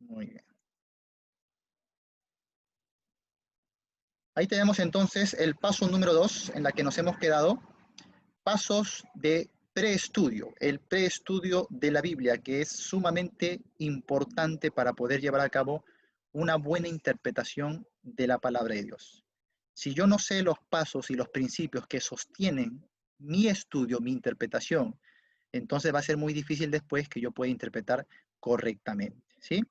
Muy bien. Ahí tenemos entonces el paso número 2 en la que nos hemos quedado. Pasos de preestudio, el preestudio de la Biblia, que es sumamente importante para poder llevar a cabo una buena interpretación de la palabra de Dios. Si yo no sé los pasos y los principios que sostienen mi estudio, mi interpretación, entonces va a ser muy difícil después que yo pueda interpretar correctamente, ¿sí?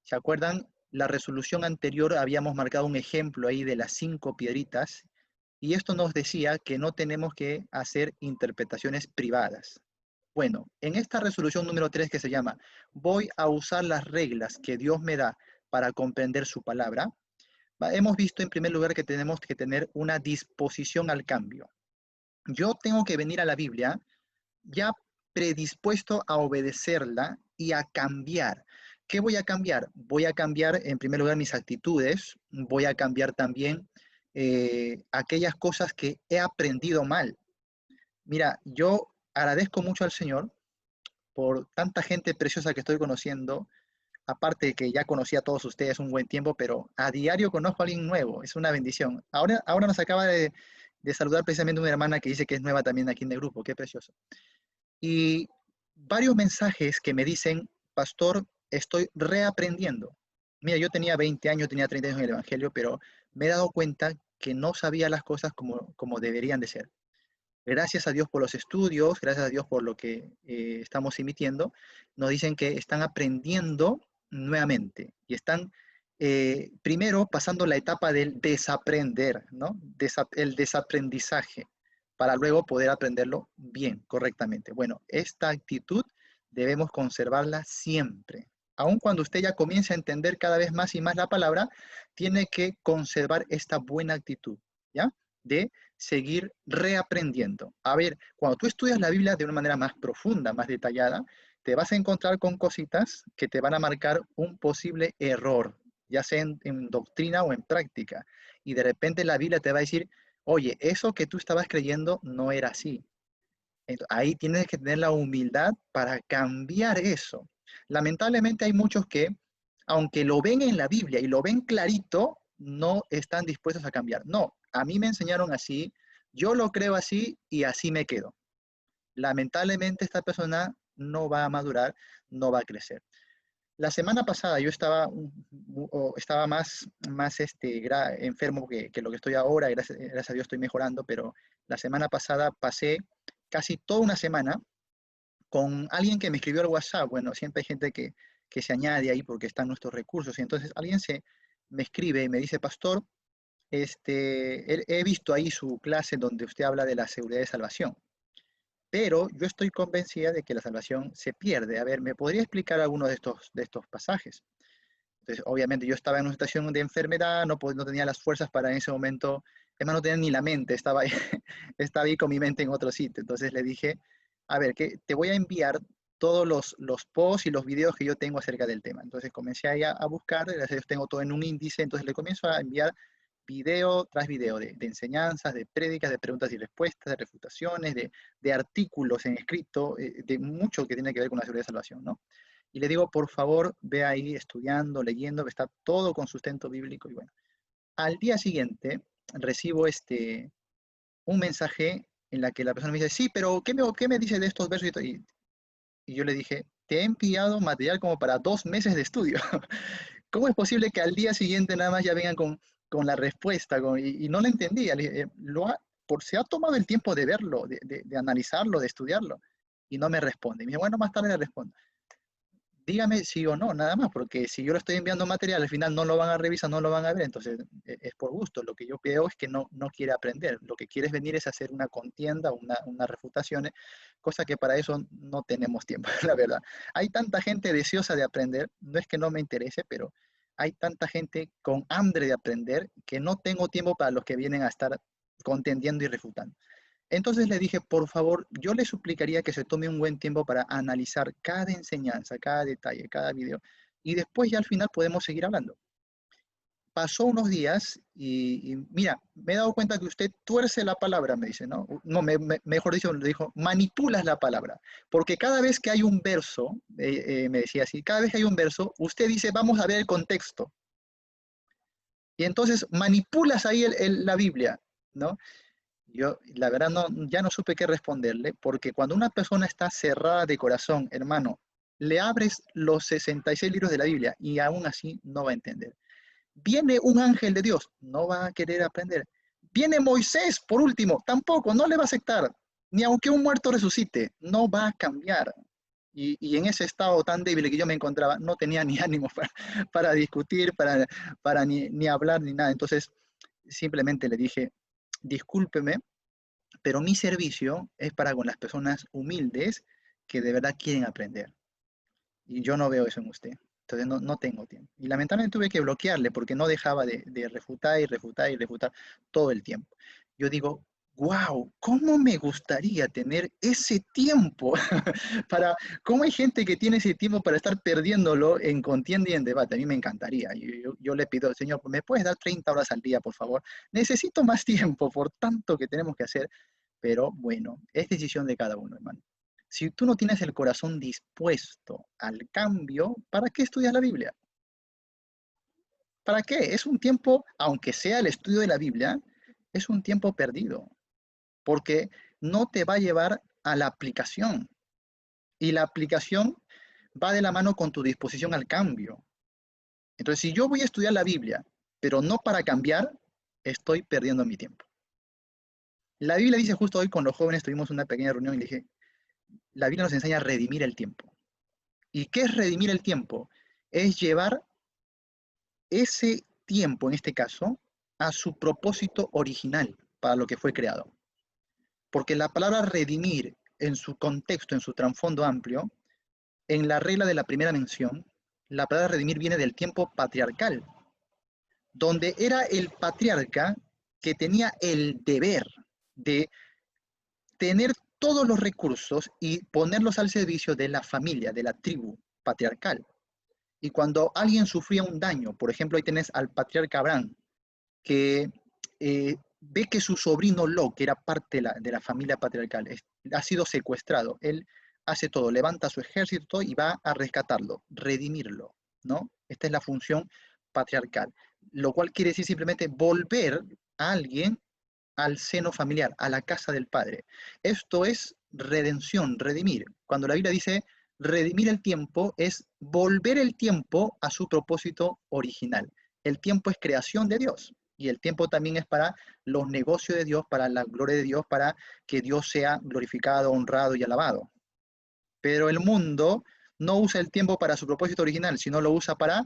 ¿Se acuerdan? La resolución anterior habíamos marcado un ejemplo ahí de las 5 piedritas y esto nos decía que no tenemos que hacer interpretaciones privadas. Bueno, en esta resolución número 3 que se llama voy a usar las reglas que Dios me da para comprender su palabra, hemos visto en primer lugar que tenemos que tener una disposición al cambio. Yo tengo que venir a la Biblia ya predispuesto a obedecerla y a cambiar. ¿Qué voy a cambiar? Voy a cambiar en primer lugar mis actitudes, voy a cambiar también aquellas cosas que he aprendido mal. Mira, yo agradezco mucho al Señor por tanta gente preciosa que estoy conociendo, aparte de que ya conocí a todos ustedes un buen tiempo, pero a diario conozco a alguien nuevo, es una bendición. Ahora nos acaba de saludar precisamente una hermana que dice que es nueva también aquí en el grupo, qué precioso. Y varios mensajes que me dicen, pastor, estoy reaprendiendo. Mira, yo tenía 20 años, tenía 30 años en el Evangelio, pero me he dado cuenta que no sabía las cosas como deberían de ser. Gracias a Dios por los estudios, gracias a Dios por lo que estamos emitiendo, nos dicen que están aprendiendo nuevamente y están primero pasando la etapa del desaprender, ¿no? El desaprendizaje para luego poder aprenderlo bien, correctamente. Bueno, esta actitud debemos conservarla siempre. Aun cuando usted ya comience a entender cada vez más y más la palabra, tiene que conservar esta buena actitud, ¿ya? De seguir reaprendiendo. A ver, cuando tú estudias la Biblia de una manera más profunda, más detallada, te vas a encontrar con cositas que te van a marcar un posible error, ya sea en doctrina o en práctica. Y de repente la Biblia te va a decir, oye, eso que tú estabas creyendo no era así. Ahí tienes que tener la humildad para cambiar eso. Lamentablemente hay muchos que, aunque lo ven en la Biblia y lo ven clarito, no están dispuestos a cambiar. No, a mí me enseñaron así, yo lo creo así y así me quedo. Lamentablemente esta persona no va a madurar, no va a crecer. La semana pasada yo estaba más enfermo que lo que estoy ahora, gracias a Dios estoy mejorando, pero la semana pasada pasé casi toda una semana con alguien que me escribió al WhatsApp. Bueno, siempre hay gente que se añade ahí porque están nuestros recursos. Y entonces me escribe y me dice, pastor, he visto ahí su clase donde usted habla de la seguridad de salvación, pero yo estoy convencida de que la salvación se pierde. A ver, ¿me podría explicar alguno de estos pasajes? Entonces, obviamente yo estaba en una situación de enfermedad, no tenía las fuerzas para en ese momento, además no tenía ni la mente, estaba ahí, estaba ahí con mi mente en otro sitio. Entonces le dije, a ver, que te voy a enviar todos los posts y los videos que yo tengo acerca del tema. Entonces comencé ahí a buscar, gracias a Dios tengo todo en un índice, entonces le comienzo a enviar video tras video de enseñanzas, de prédicas, de preguntas y respuestas, de refutaciones, de artículos en escrito, de mucho que tiene que ver con la seguridad de salvación, ¿no? Y le digo, por favor, ve ahí estudiando, leyendo, está todo con sustento bíblico. Y bueno, al día siguiente recibo un mensaje en la que la persona me dice, sí, pero qué me dice de estos versos? Y yo le dije, te he enviado material como para 2 meses de estudio. ¿Cómo es posible que al día siguiente nada más ya vengan con la respuesta? Y no la entendía. Le dije, se ha tomado el tiempo de verlo, de analizarlo, de estudiarlo. Y no me responde. Y me dice, bueno, más tarde le respondo. Dígame sí o no, nada más, porque si yo le estoy enviando material, al final no lo van a revisar, no lo van a ver, entonces es por gusto. Lo que yo veo es que no quiere aprender, lo que quiere es venir es hacer una contienda, una refutación, cosa que para eso no tenemos tiempo, la verdad. Hay tanta gente deseosa de aprender, no es que no me interese, pero hay tanta gente con hambre de aprender que no tengo tiempo para los que vienen a estar contendiendo y refutando. Entonces le dije, por favor, yo le suplicaría que se tome un buen tiempo para analizar cada enseñanza, cada detalle, cada video, y después ya al final podemos seguir hablando. pasó unos días y mira, me he dado cuenta que usted tuerce la palabra, me dice, ¿no? No, mejor dicho, le dijo, manipulas la palabra, porque cada vez que hay un verso, me decía así, cada vez que hay un verso, usted dice, vamos a ver el contexto, y entonces manipulas ahí la Biblia, ¿no? Yo, la verdad, no, ya no supe qué responderle, porque cuando una persona está cerrada de corazón, hermano, le abres los 66 libros de la Biblia y aún así no va a entender. Viene un ángel de Dios, no va a querer aprender. Viene Moisés, por último, tampoco, no le va a aceptar. Ni aunque un muerto resucite, no va a cambiar. Y en ese estado tan débil que yo me encontraba, no tenía ni ánimo para discutir, para ni hablar, ni nada. Entonces, simplemente le dije, discúlpeme, pero mi servicio es para con las personas humildes que de verdad quieren aprender. Y yo no veo eso en usted. Entonces no tengo tiempo. Y lamentablemente tuve que bloquearle porque no dejaba de refutar y refutar y refutar todo el tiempo. Yo digo, wow, ¿cómo me gustaría tener ese tiempo para, cómo hay gente que tiene ese tiempo para estar perdiéndolo en contienda y en debate? A mí me encantaría. Yo le pido, Señor, ¿me puedes dar 30 horas al día, por favor? Necesito más tiempo por tanto que tenemos que hacer, pero bueno, es decisión de cada uno, hermano. Si tú no tienes el corazón dispuesto al cambio, ¿para qué estudias la Biblia? ¿Para qué? Es un tiempo, aunque sea el estudio de la Biblia, es un tiempo perdido, porque no te va a llevar a la aplicación. Y la aplicación va de la mano con tu disposición al cambio. Entonces, si yo voy a estudiar la Biblia, pero no para cambiar, estoy perdiendo mi tiempo. La Biblia dice, justo hoy con los jóvenes tuvimos una pequeña reunión y le dije, la Biblia nos enseña a redimir el tiempo. ¿Y qué es redimir el tiempo? Es llevar ese tiempo, en este caso, a su propósito original para lo que fue creado. Porque la palabra redimir en su contexto, en su trasfondo amplio, en la regla de la primera mención, la palabra redimir viene del tiempo patriarcal, donde era el patriarca que tenía el deber de tener todos los recursos y ponerlos al servicio de la familia, de la tribu patriarcal. Y cuando alguien sufría un daño, por ejemplo, ahí tenés al patriarca Abraham, que ve que su sobrino Lot, que era parte de la familia patriarcal, ha sido secuestrado. Él hace todo, levanta su ejército y va a rescatarlo, redimirlo, ¿no? Esta es la función patriarcal, lo cual quiere decir simplemente volver a alguien al seno familiar, a la casa del Padre. Esto es redención, redimir. Cuando la Biblia dice redimir el tiempo, es volver el tiempo a su propósito original. El tiempo es creación de Dios y el tiempo también es para los negocios de Dios, para la gloria de Dios, para que Dios sea glorificado, honrado y alabado. Pero el mundo no usa el tiempo para su propósito original, sino lo usa para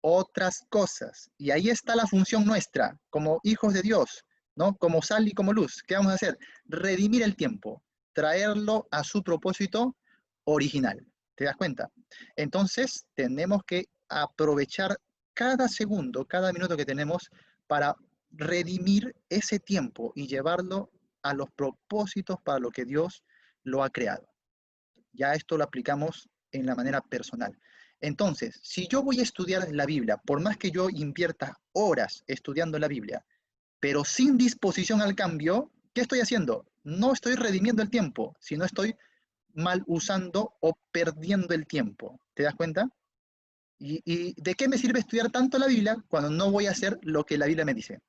otras cosas. Y ahí está la función nuestra, como hijos de Dios, ¿no? Como sal y como luz. ¿Qué vamos a hacer? Redimir el tiempo, traerlo a su propósito original. ¿Te das cuenta? Entonces, tenemos que aprovechar cada segundo, cada minuto que tenemos para redimir ese tiempo y llevarlo a los propósitos para lo que Dios lo ha creado. Ya esto lo aplicamos en la manera personal. Entonces, si yo voy a estudiar la Biblia, por más que yo invierta horas estudiando la Biblia, pero sin disposición al cambio, ¿qué estoy haciendo? No estoy redimiendo el tiempo, sino estoy mal usando o perdiendo el tiempo. ¿Te das cuenta? ¿Y de qué me sirve estudiar tanto la Biblia cuando no voy a hacer lo que la Biblia me dice?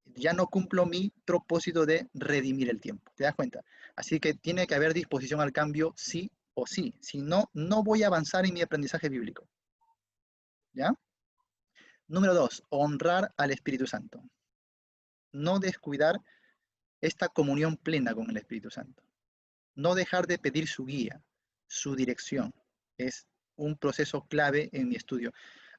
Ya no cumplo mi propósito de redimir el tiempo. ¿Te das cuenta? Así que tiene que haber disposición al cambio sí o sí. Si no, no voy a avanzar en mi aprendizaje bíblico. ¿Ya? Número 2, honrar al Espíritu Santo. No descuidar esta comunión plena con el Espíritu Santo. No dejar de pedir su guía, su dirección. Es un proceso clave en mi estudio.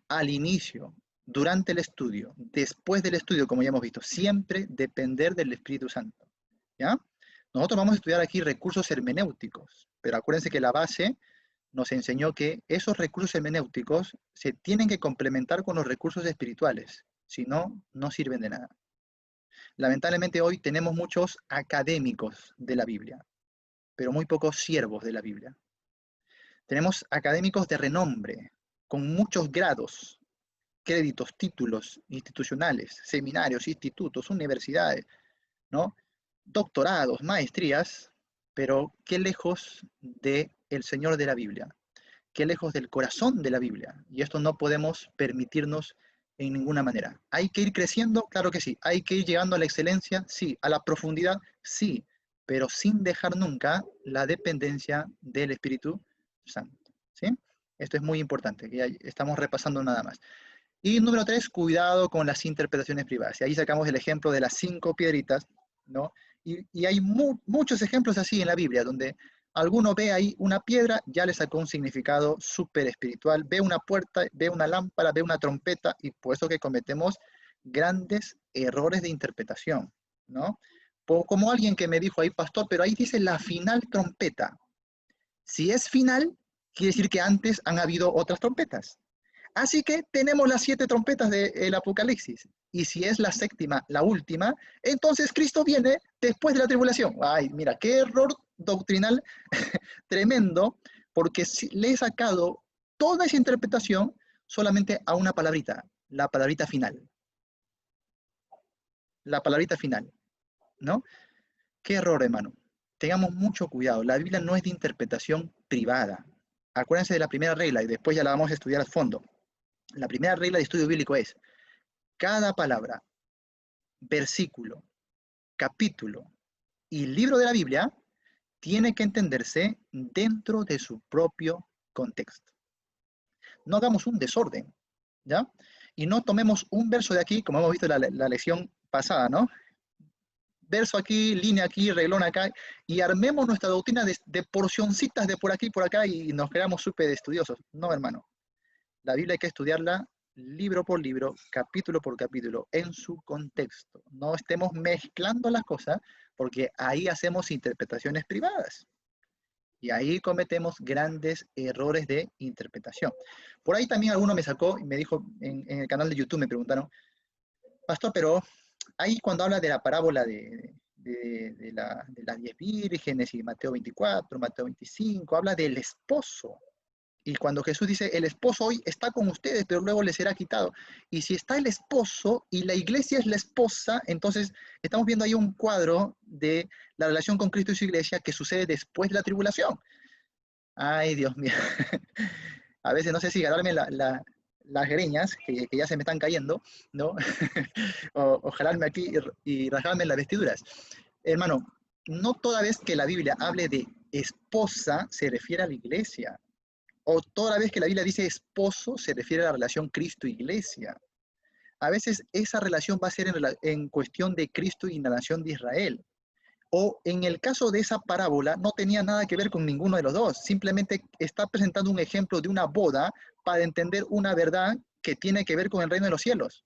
Al inicio, durante el estudio, después del estudio, como ya hemos visto, siempre depender del Espíritu Santo. ¿Ya? Nosotros vamos a estudiar aquí recursos hermenéuticos, pero acuérdense que la base nos enseñó que esos recursos hermenéuticos se tienen que complementar con los recursos espirituales, si no, no sirven de nada. Lamentablemente hoy tenemos muchos académicos de la Biblia, pero muy pocos siervos de la Biblia. Tenemos académicos de renombre, con muchos grados, créditos, títulos institucionales, seminarios, institutos, universidades, ¿no? Doctorados, maestrías, pero qué lejos del Señor de la Biblia, qué lejos del corazón de la Biblia. Y esto no podemos permitirnos en ninguna manera. ¿Hay que ir creciendo? Claro que sí. ¿Hay que ir llegando a la excelencia? Sí. ¿A la profundidad? Sí. Pero sin dejar nunca la dependencia del Espíritu Santo. ¿Sí? Esto es muy importante, que ya estamos repasando nada más. Y número 3, cuidado con las interpretaciones privadas. Y ahí sacamos el ejemplo de las 5 piedritas, ¿no? Y hay muchos ejemplos así en la Biblia, donde alguno ve ahí una piedra, ya le sacó un significado súper espiritual, ve una puerta, ve una lámpara, ve una trompeta, y por eso que cometemos grandes errores de interpretación, ¿no? Como alguien que me dijo ahí, pastor, pero ahí dice la final trompeta. Si es final, quiere decir que antes han habido otras trompetas. Así que tenemos las 7 trompetas del Apocalipsis. Y si es la séptima, la última, entonces Cristo viene después de la tribulación. Ay, mira, qué error doctrinal tremendo, porque le he sacado toda esa interpretación solamente a una palabrita, la palabrita final. La palabrita final, ¿no? Qué error, hermano. Tengamos mucho cuidado. La Biblia no es de interpretación privada. Acuérdense de la primera regla y después ya la vamos a estudiar a fondo. La primera regla de estudio bíblico es: cada palabra, versículo, capítulo y libro de la Biblia tiene que entenderse dentro de su propio contexto. No hagamos un desorden, ¿ya? Y no tomemos un verso de aquí, como hemos visto en la lección pasada, ¿no? Verso aquí, línea aquí, reglón acá, y armemos nuestra doctrina de porcioncitas de por aquí y por acá y nos creamos súper estudiosos. No, hermano. La Biblia hay que estudiarla libro por libro, capítulo por capítulo, en su contexto. No estemos mezclando las cosas, porque ahí hacemos interpretaciones privadas. Y ahí cometemos grandes errores de interpretación. Por ahí también alguno me sacó y me dijo en el canal de YouTube, me preguntaron, pastor, pero ahí cuando habla de la parábola de las 10 vírgenes y Mateo 24, Mateo 25, habla del esposo. Y cuando Jesús dice, el esposo hoy está con ustedes, pero luego les será quitado. Y si está el esposo y la iglesia es la esposa, entonces estamos viendo ahí un cuadro de la relación con Cristo y su iglesia que sucede después de la tribulación. Ay, Dios mío. A veces no sé si ganarme las greñas, que ya se me están cayendo, ¿no? o jalarme aquí y rajarme las vestiduras. Hermano, no toda vez que la Biblia hable de esposa se refiere a la iglesia. O toda vez que la Biblia dice esposo, se refiere a la relación Cristo-Iglesia. A veces esa relación va a ser en cuestión de Cristo y la nación de Israel. O en el caso de esa parábola, no tenía nada que ver con ninguno de los dos. Simplemente está presentando un ejemplo de una boda para entender una verdad que tiene que ver con el reino de los cielos.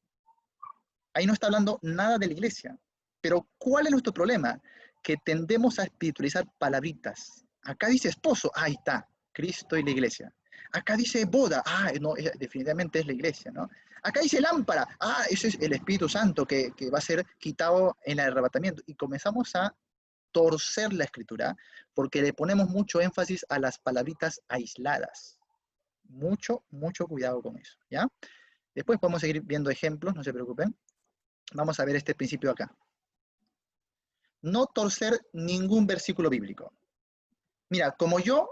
Ahí no está hablando nada de la iglesia. Pero ¿cuál es nuestro problema? Que tendemos a espiritualizar palabritas. Acá dice esposo, ahí está, Cristo y la iglesia. Acá dice boda, no, definitivamente es la iglesia, ¿no? Acá dice lámpara, ese es el Espíritu Santo que va a ser quitado en el arrebatamiento. Y comenzamos a torcer la escritura porque le ponemos mucho énfasis a las palabritas aisladas. Mucho, mucho cuidado con eso, ¿ya? Después podemos seguir viendo ejemplos, no se preocupen. Vamos a ver este principio acá. No torcer ningún versículo bíblico. Mira, como yo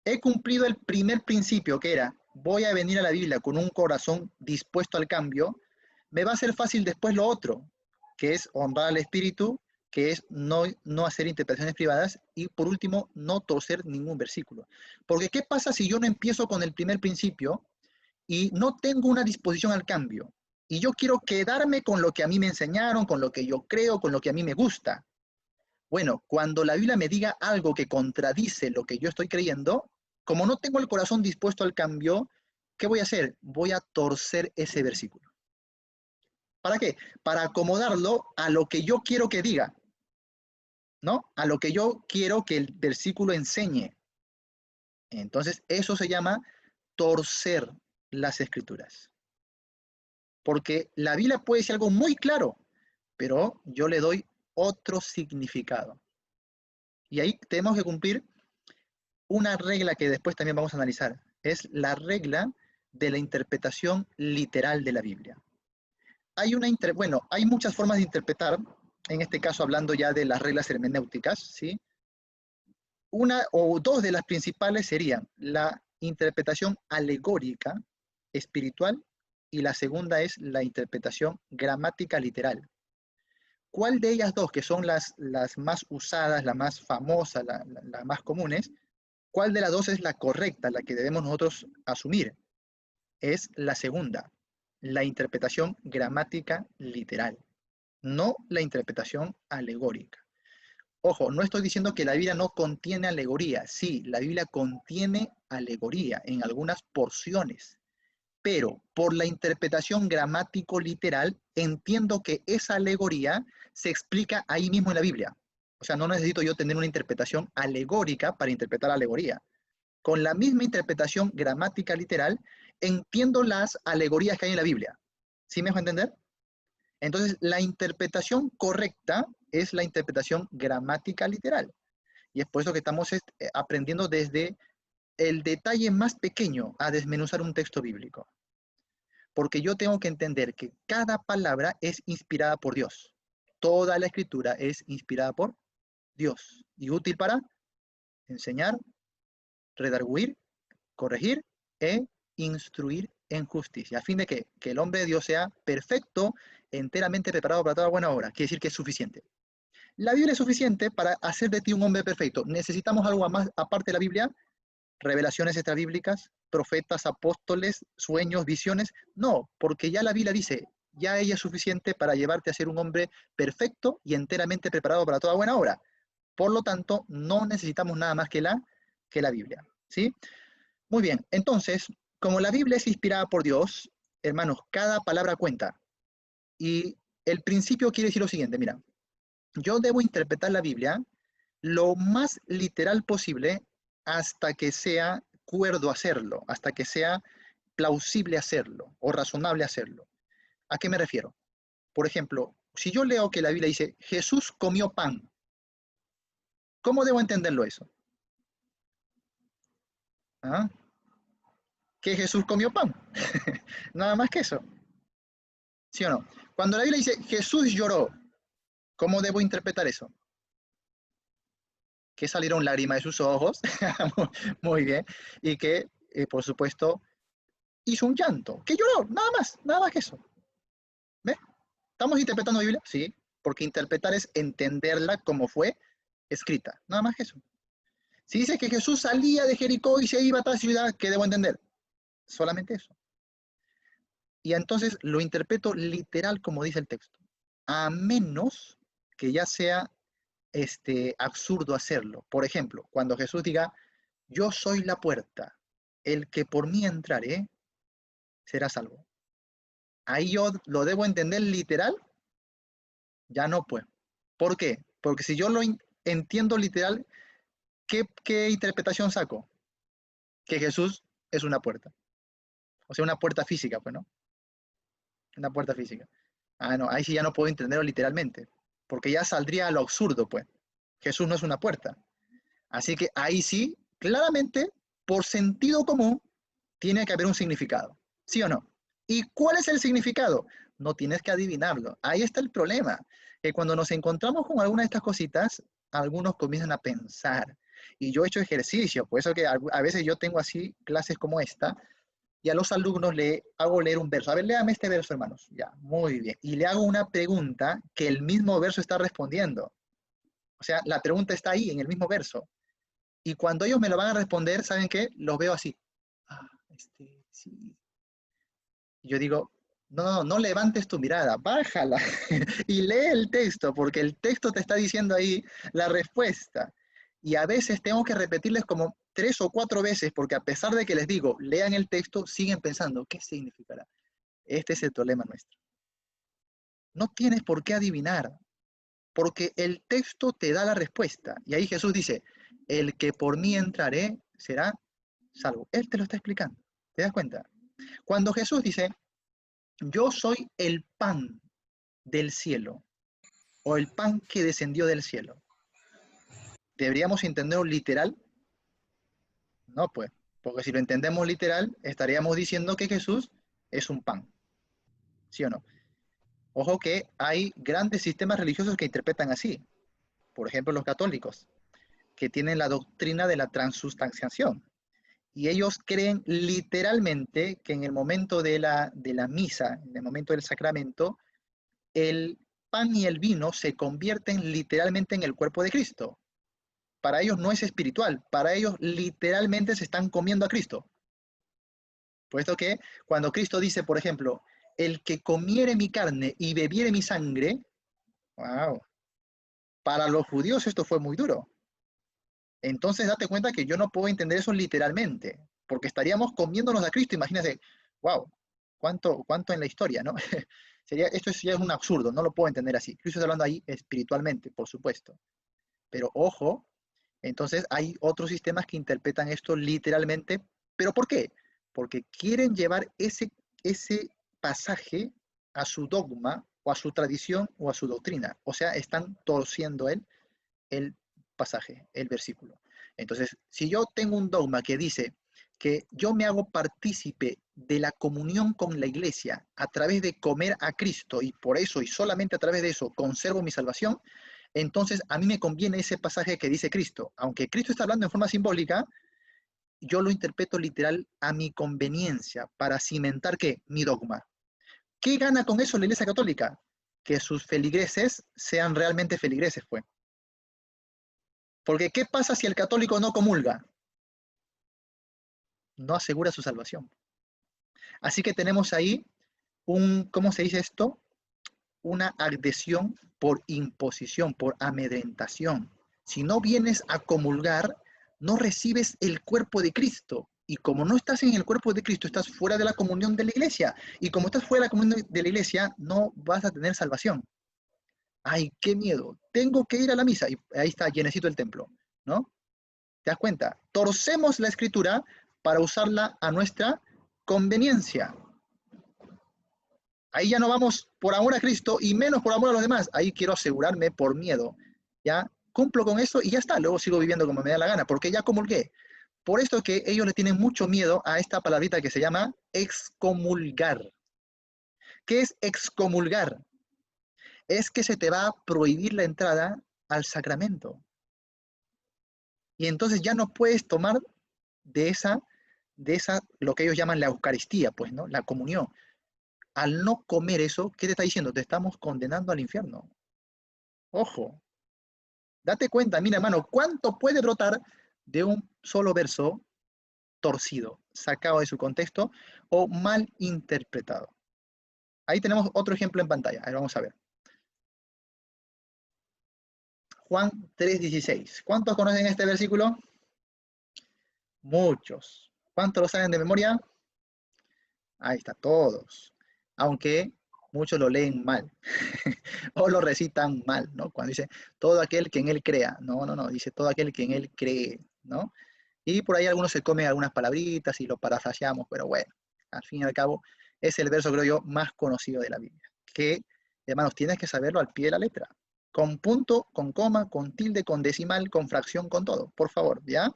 he cumplido el primer principio, que era, voy a venir a la Biblia con un corazón dispuesto al cambio, me va a ser fácil después lo otro, que es honrar al Espíritu, que es no hacer interpretaciones privadas, y por último, no torcer ningún versículo. Porque ¿qué pasa si yo no empiezo con el primer principio y no tengo una disposición al cambio? Y yo quiero quedarme con lo que a mí me enseñaron, con lo que yo creo, con lo que a mí me gusta. Bueno, cuando la Biblia me diga algo que contradice lo que yo estoy creyendo, como no tengo el corazón dispuesto al cambio, ¿qué voy a hacer? Voy a torcer ese versículo. ¿Para qué? Para acomodarlo a lo que yo quiero que diga, ¿no? A lo que yo quiero que el versículo enseñe. Entonces, eso se llama torcer las escrituras. Porque la Biblia puede decir algo muy claro, pero yo le doy otro significado. Y ahí tenemos que cumplir una regla que después también vamos a analizar. Es la regla de la interpretación literal de la Biblia. Hay muchas formas de interpretar, en este caso hablando ya de las reglas hermenéuticas, ¿sí? Una o dos de las principales serían la interpretación alegórica, espiritual, y la segunda es la interpretación gramática literal. ¿Cuál de ellas dos, que son las más usadas, las más famosas, las más comunes, cuál de las dos es la correcta, la que debemos nosotros asumir? Es la segunda, la interpretación gramática literal, no la interpretación alegórica. Ojo, no estoy diciendo que la Biblia no contiene alegoría. Sí, la Biblia contiene alegoría en algunas porciones, pero por la interpretación gramático-literal entiendo que esa alegoría se explica ahí mismo en la Biblia. O sea, no necesito yo tener una interpretación alegórica para interpretar la alegoría. Con la misma interpretación gramática literal, entiendo las alegorías que hay en la Biblia. ¿Sí me dejo entender? Entonces, la interpretación correcta es la interpretación gramática literal. Y es por eso que estamos aprendiendo desde el detalle más pequeño a desmenuzar un texto bíblico. Porque yo tengo que entender que cada palabra es inspirada por Dios. Toda la escritura es inspirada por Dios y útil para enseñar, redarguir, corregir e instruir en justicia, a fin de que el hombre de Dios sea perfecto, enteramente preparado para toda buena obra. Quiere decir que es suficiente. La Biblia es suficiente para hacer de ti un hombre perfecto. ¿Necesitamos algo más aparte de la Biblia? Revelaciones extrabíblicas, profetas, apóstoles, sueños, visiones. No, porque ya la Biblia dice, ya ella es suficiente para llevarte a ser un hombre perfecto y enteramente preparado para toda buena obra. Por lo tanto, no necesitamos nada más que la Biblia. ¿Sí? Muy bien, entonces, como la Biblia es inspirada por Dios, hermanos, cada palabra cuenta. Y el principio quiere decir lo siguiente, mira, yo debo interpretar la Biblia lo más literal posible hasta que sea cuerdo hacerlo, hasta que sea plausible hacerlo o razonable hacerlo. ¿A qué me refiero? Por ejemplo, si yo leo que la Biblia dice, Jesús comió pan, ¿cómo debo entenderlo eso? ¿Ah? Que Jesús comió pan. Nada más que eso. ¿Sí o no? Cuando la Biblia dice, Jesús lloró, ¿cómo debo interpretar eso? Que salieron lágrimas de sus ojos, muy bien, y que, por supuesto, hizo un llanto, que lloró, nada más que eso. ¿Ve? ¿Estamos interpretando la Biblia? Sí, porque interpretar es entenderla como fue escrita, nada más que eso. Si dice que Jesús salía de Jericó y se iba a tal ciudad, ¿qué debo entender? Solamente eso. Y entonces lo interpreto literal como dice el texto, a menos que ya sea absurdo hacerlo. Por ejemplo, cuando Jesús diga, yo soy la puerta, el que por mí entrare será salvo. Ahí yo lo debo entender literal, ya no puedo. ¿Por qué? Porque si yo lo entiendo literal, ¿qué interpretación saco? Que Jesús es una puerta. O sea, una puerta física, pues, ¿no? Una puerta física. Ah, no, ahí sí ya no puedo entenderlo literalmente, porque ya saldría a lo absurdo, pues. Jesús no es una puerta. Así que ahí sí, claramente, por sentido común, tiene que haber un significado. ¿Sí o no? ¿Y cuál es el significado? No tienes que adivinarlo. Ahí está el problema. Que cuando nos encontramos con alguna de estas cositas, algunos comienzan a pensar. Y yo he hecho ejercicio, por eso que a veces yo tengo así clases como esta, y a los alumnos le hago leer un verso. A ver, léame este verso, hermanos. Ya, muy bien. Y le hago una pregunta que el mismo verso está respondiendo. O sea, la pregunta está ahí, en el mismo verso. Y cuando ellos me lo van a responder, ¿saben qué? Los veo así. Ah, sí. Y yo digo, no levantes tu mirada, bájala y lee el texto, porque el texto te está diciendo ahí la respuesta. Y a veces tengo que repetirles como 3 o 4 veces, porque a pesar de que les digo, lean el texto, siguen pensando, ¿qué significará? Este es el problema nuestro. No tienes por qué adivinar, porque el texto te da la respuesta. Y ahí Jesús dice, el que por mí entraré será salvo. Él te lo está explicando. ¿Te das cuenta? Cuando Jesús dice, yo soy el pan del cielo, o el pan que descendió del cielo, ¿deberíamos entenderlo literal? No, pues. Porque si lo entendemos literal, estaríamos diciendo que Jesús es un pan, ¿sí o no? Ojo que hay grandes sistemas religiosos que interpretan así. Por ejemplo, los católicos, que tienen la doctrina de la transustanciación. Y ellos creen literalmente que en el momento de la misa, en el momento del sacramento, el pan y el vino se convierten literalmente en el cuerpo de Cristo. Para ellos no es espiritual, para ellos literalmente se están comiendo a Cristo. Puesto que cuando Cristo dice, por ejemplo, el que comiere mi carne y bebiere mi sangre, wow, para los judíos esto fue muy duro. Entonces date cuenta que yo no puedo entender eso literalmente, porque estaríamos comiéndonos a Cristo, imagínate, wow, cuánto en la historia, ¿no? Esto ya es un absurdo, no lo puedo entender así. Cristo está hablando ahí espiritualmente, por supuesto. Pero ojo, entonces hay otros sistemas que interpretan esto literalmente. ¿Pero por qué? Porque quieren llevar ese pasaje a su dogma o a su tradición o a su doctrina. O sea, están torciendo el pasaje, el versículo. Entonces, si yo tengo un dogma que dice que yo me hago partícipe de la comunión con la iglesia a través de comer a Cristo y por eso y solamente a través de eso conservo mi salvación, entonces a mí me conviene ese pasaje que dice Cristo. Aunque Cristo está hablando en forma simbólica, yo lo interpreto literal a mi conveniencia para cimentar ¿qué? Mi dogma. ¿Qué gana con eso la Iglesia Católica? Que sus feligreses sean realmente feligreses, pues. Porque ¿qué pasa si el católico no comulga? No asegura su salvación. Así que tenemos ahí ¿cómo se dice esto? Una adhesión por imposición, por amedrentación. Si no vienes a comulgar, no recibes el cuerpo de Cristo. Y como no estás en el cuerpo de Cristo, estás fuera de la comunión de la iglesia. Y como estás fuera de la comunión de la iglesia, no vas a tener salvación. Ay, qué miedo. Tengo que ir a la misa. Y ahí está, llenecito el templo, ¿no? ¿Te das cuenta? Torcemos la escritura para usarla a nuestra conveniencia. Ahí ya no vamos por amor a Cristo y menos por amor a los demás. Ahí quiero asegurarme por miedo. Ya cumplo con eso y ya está. Luego sigo viviendo como me da la gana, porque ya comulgué. Por esto que ellos le tienen mucho miedo a esta palabrita que se llama excomulgar. ¿Qué es excomulgar? Es que se te va a prohibir la entrada al sacramento. Y entonces ya no puedes tomar de esa, lo que ellos llaman la Eucaristía, pues, ¿no? La comunión. Al no comer eso, ¿qué te está diciendo? Te estamos condenando al infierno. Ojo, date cuenta, mira hermano, ¿cuánto puede brotar de un solo verso torcido, sacado de su contexto o mal interpretado? Ahí tenemos otro ejemplo en pantalla. Ahí vamos a ver. Juan 3:16. ¿Cuántos conocen este versículo? Muchos. ¿Cuántos lo saben de memoria? Ahí está, todos. Aunque muchos lo leen mal o lo recitan mal, ¿no? Cuando dice todo aquel que en él crea. No, no, no, dice todo aquel que en él cree, ¿no? Y por ahí algunos se comen algunas palabritas y lo parafraseamos, pero bueno, al fin y al cabo es el verso, creo yo, más conocido de la Biblia. Que, hermanos, tienes que saberlo al pie de la letra. Con punto, con coma, con tilde, con decimal, con fracción, con todo. Por favor, ¿ya?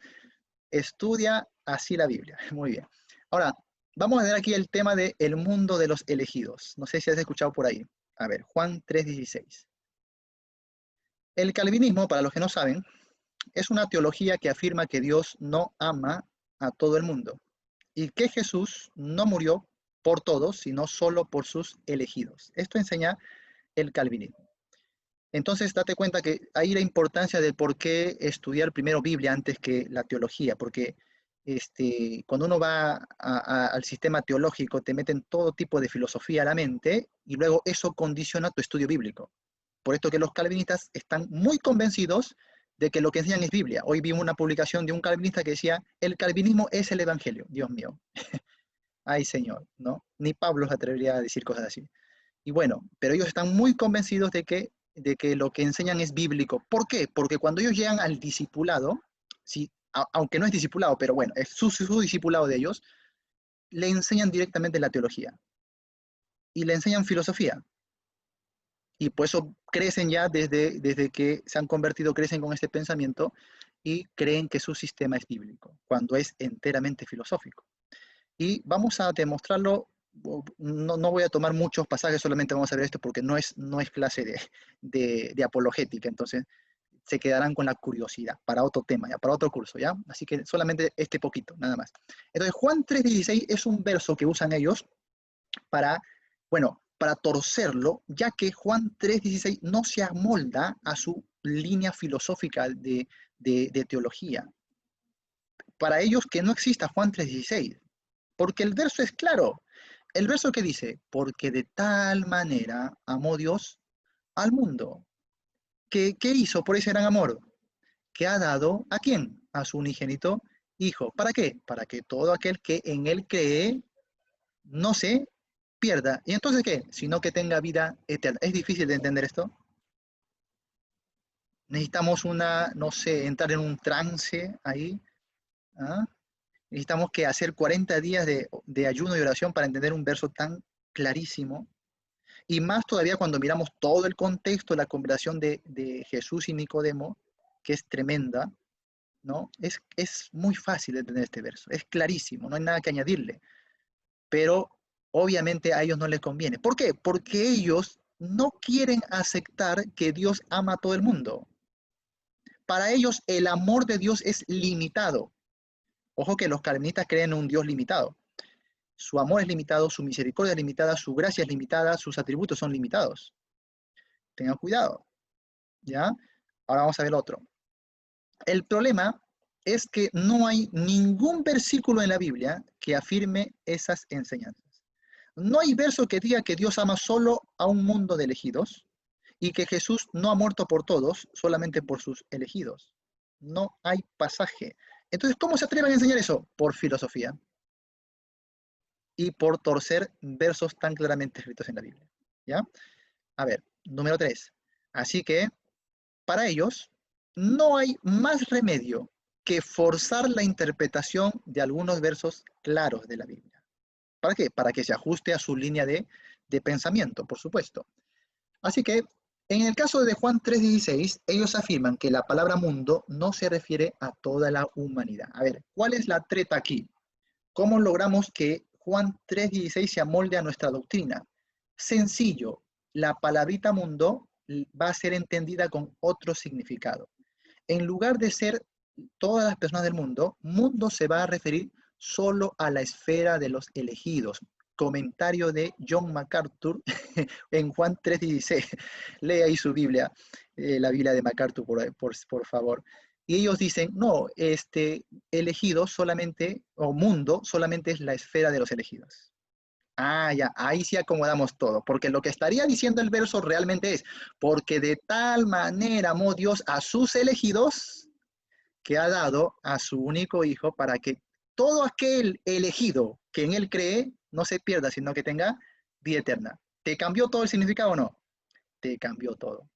Estudia así la Biblia. Muy bien. Ahora, vamos a ver aquí el tema de el mundo de los elegidos. No sé si has escuchado por ahí. A ver, Juan 3:16. El calvinismo, para los que no saben, es una teología que afirma que Dios no ama a todo el mundo y que Jesús no murió por todos, sino solo por sus elegidos. Esto enseña el calvinismo. Entonces, date cuenta que ahí la importancia de por qué estudiar primero Biblia antes que la teología, porque cuando uno va al sistema teológico, te meten todo tipo de filosofía a la mente y luego eso condiciona tu estudio bíblico. Por esto que los calvinistas están muy convencidos de que lo que enseñan es Biblia. Hoy vimos una publicación de un calvinista que decía, el calvinismo es el evangelio. Dios mío. Ay, Señor, ¿no? Ni Pablo se atrevería a decir cosas así. Y bueno, pero ellos están muy convencidos de que lo que enseñan es bíblico. ¿Por qué? Porque cuando ellos llegan al discipulado, sí, aunque no es discipulado, pero bueno, es su discipulado de ellos, le enseñan directamente la teología y le enseñan filosofía. Y por eso crecen ya desde que se han convertido, crecen con este pensamiento y creen que su sistema es bíblico, cuando es enteramente filosófico. Y vamos a demostrarlo. No voy a tomar muchos pasajes, solamente vamos a ver esto porque no es clase de apologética, entonces se quedarán con la curiosidad para otro tema, ya, para otro curso, ¿ya? Así que solamente este poquito, nada más. Entonces, Juan 3:16 es un verso que usan ellos para, bueno, para torcerlo, ya que Juan 3:16 no se amolda a su línea filosófica de teología. Para ellos que no exista Juan 3:16, porque el verso es claro. El verso que dice, porque de tal manera amó Dios al mundo. ¿Qué hizo por ese gran amor? Que ha dado ¿a quién? A su unigénito Hijo. ¿Para qué? Para que todo aquel que en él cree no se pierda. ¿Y entonces qué? Sino que tenga vida eterna. ¿Es difícil de entender esto? Necesitamos no sé, entrar en un trance ahí. ¿Ah? Necesitamos que hacer 40 días de ayuno y oración para entender un verso tan clarísimo. Y más todavía cuando miramos todo el contexto de la conversación de Jesús y Nicodemo, que es tremenda, ¿no? Es muy fácil de entender este verso, es clarísimo, no hay nada que añadirle, pero obviamente a ellos no les conviene. ¿Por qué? Porque ellos no quieren aceptar que Dios ama a todo el mundo. Para ellos el amor de Dios es limitado. Ojo que los calvinistas creen en un Dios limitado. Su amor es limitado, su misericordia es limitada, su gracia es limitada, sus atributos son limitados. Tengan cuidado, ¿ya? Ahora vamos a ver otro. El problema es que no hay ningún versículo en la Biblia que afirme esas enseñanzas. No hay verso que diga que Dios ama solo a un mundo de elegidos y que Jesús no ha muerto por todos, solamente por sus elegidos. No hay pasaje. Entonces, ¿cómo se atreven a enseñar eso? Por filosofía y por torcer versos tan claramente escritos en la Biblia. ¿Ya? A ver, número 3. Así que para ellos, no hay más remedio que forzar la interpretación de algunos versos claros de la Biblia. ¿Para qué? Para que se ajuste a su línea de pensamiento, por supuesto. Así que, en el caso de Juan 3:16, ellos afirman que la palabra mundo no se refiere a toda la humanidad. A ver, ¿cuál es la treta aquí? ¿Cómo logramos que Juan 3:16 se amolde a nuestra doctrina? Sencillo, la palabrita mundo va a ser entendida con otro significado. En lugar de ser todas las personas del mundo, mundo se va a referir solo a la esfera de los elegidos. Comentario de John MacArthur en Juan 3:16. Lee ahí su Biblia, la Biblia de MacArthur, por favor. Y ellos dicen, no, elegido solamente, o mundo solamente es la esfera de los elegidos. Ah, ya, ahí sí acomodamos todo, porque lo que estaría diciendo el verso realmente es, porque de tal manera amó Dios a sus elegidos, que ha dado a su único hijo para que todo aquel elegido que en él cree no se pierda, sino que tenga vida eterna. ¿Te cambió todo el significado o no? Te cambió todo.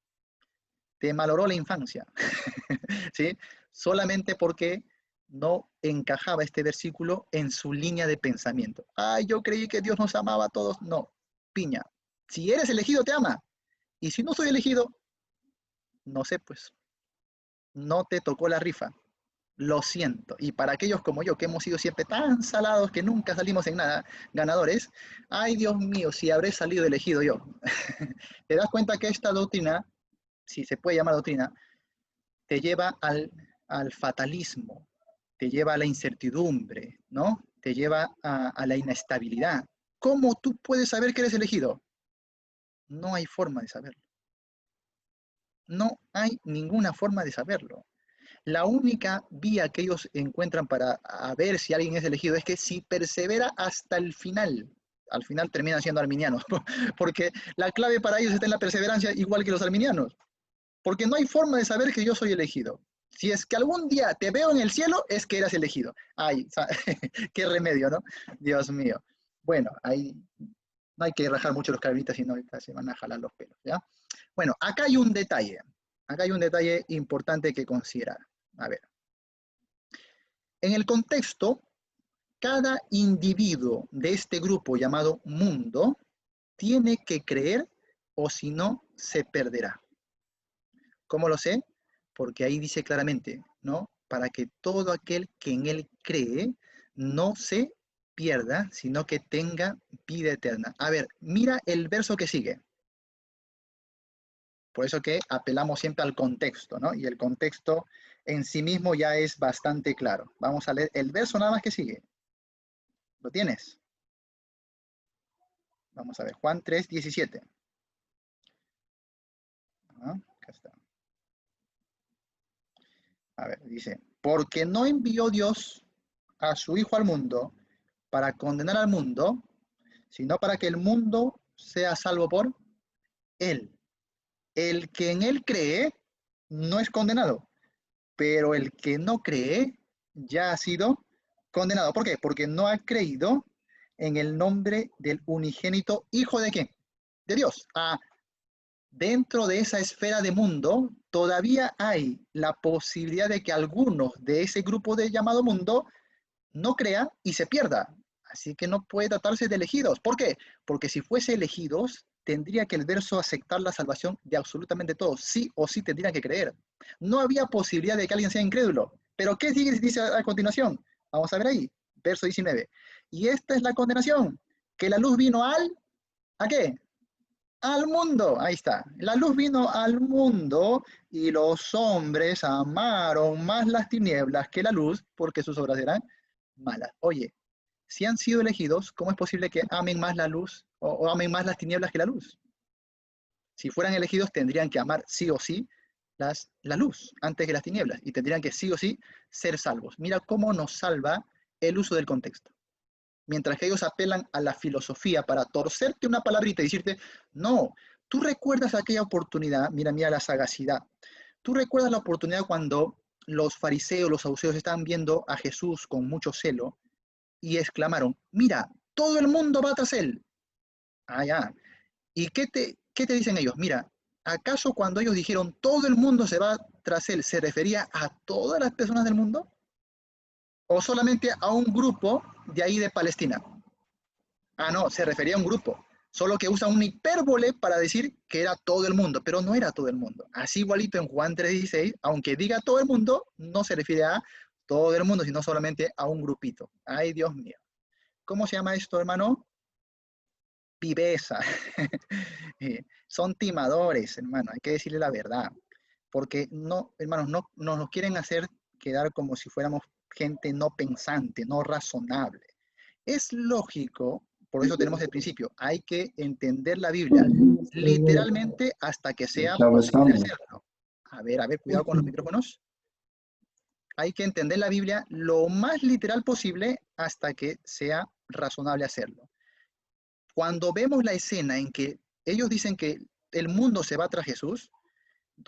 Te maloró la infancia, ¿sí? Solamente porque no encajaba este versículo en su línea de pensamiento. Ay, yo creí que Dios nos amaba a todos. No, piña. Si eres elegido, te ama. Y si no soy elegido, no sé, pues, no te tocó la rifa. Lo siento. Y para aquellos como yo, que hemos sido siempre tan salados que nunca salimos en nada ganadores, ay Dios mío, si habré salido elegido yo. Te das cuenta que esta doctrina, si se puede llamar doctrina, te lleva al fatalismo, te lleva a la incertidumbre, ¿no? Te lleva a la inestabilidad. ¿Cómo tú puedes saber que eres elegido? No hay forma de saberlo. No hay ninguna forma de saberlo. La única vía que ellos encuentran para ver si alguien es elegido es que si persevera hasta el final, al final terminan siendo arminianos, porque la clave para ellos está en la perseverancia igual que los arminianos, porque no hay forma de saber que yo soy elegido. Si es que algún día te veo en el cielo, es que eras elegido. Ay, qué remedio, ¿no? Dios mío. Bueno, ahí no hay que rajar mucho los calvinistas, sino que se van a jalar los pelos, ¿ya? Bueno, acá hay un detalle. Acá hay un detalle importante que considerar. A ver, en el contexto, cada individuo de este grupo llamado mundo tiene que creer o si no, se perderá. ¿Cómo lo sé? Porque ahí dice claramente, ¿no? para que todo aquel que en él cree no se pierda, sino que tenga vida eterna. A ver, mira el verso que sigue. Por eso que apelamos siempre al contexto, ¿no? Y el contexto en sí mismo ya es bastante claro. Vamos a leer el verso nada más que sigue. ¿Lo tienes? Vamos a ver, Juan 3:17. Acá está. A ver, dice, porque no envió Dios a su Hijo al mundo para condenar al mundo, sino para que el mundo sea salvo por él. El que en él cree no es condenado, pero el que no cree ya ha sido condenado. ¿Por qué? Porque no ha creído en el nombre del unigénito Hijo de ¿quién? De Dios. Dentro de esa esfera de mundo, todavía hay la posibilidad de que algunos de ese grupo de llamado mundo no crea y se pierda. Así que no puede tratarse de elegidos. ¿Por qué? Porque si fuese elegidos, tendría que el verso aceptar la salvación de absolutamente todos. Sí o sí tendría que creer. No había posibilidad de que alguien sea incrédulo. Pero ¿qué dice a continuación? Vamos a ver ahí, verso 19. Y esta es la condenación, que la luz vino ¿a qué? Al mundo, ahí está. La luz vino al mundo y los hombres amaron más las tinieblas que la luz porque sus obras eran malas. Oye, si han sido elegidos, ¿cómo es posible que amen más la luz o amen más las tinieblas que la luz? Si fueran elegidos, tendrían que amar sí o sí la luz antes que las tinieblas y tendrían que sí o sí ser salvos. Mira cómo nos salva el uso del contexto. Mientras que ellos apelan a la filosofía para torcerte una palabrita y decirte, no, tú recuerdas aquella oportunidad, mira la sagacidad, tú recuerdas la oportunidad cuando los fariseos, los saduceos estaban viendo a Jesús con mucho celo y exclamaron, mira, todo el mundo va tras él. Ya. ¿Y qué te dicen ellos? Mira, ¿acaso cuando ellos dijeron todo el mundo se va tras él, se refería a todas las personas del mundo? ¿O solamente a un grupo de ahí de Palestina? No, se refería a un grupo. Solo que usa un hipérbole para decir que era todo el mundo, pero no era todo el mundo. Así igualito en Juan 3:16, aunque diga todo el mundo, no se refiere a todo el mundo, sino solamente a un grupito. Ay, Dios mío. ¿Cómo se llama esto, hermano? Viveza. Son timadores, hermano, hay que decirle la verdad. Porque no, hermanos, no nos quieren hacer quedar como si fuéramos gente no pensante, no razonable. Es lógico, por eso tenemos el principio, hay que entender la Biblia literalmente hasta que sea posible hacerlo. A ver, cuidado con los micrófonos. Hay que entender la Biblia lo más literal posible hasta que sea razonable hacerlo. Cuando vemos la escena en que ellos dicen que el mundo se va tras Jesús,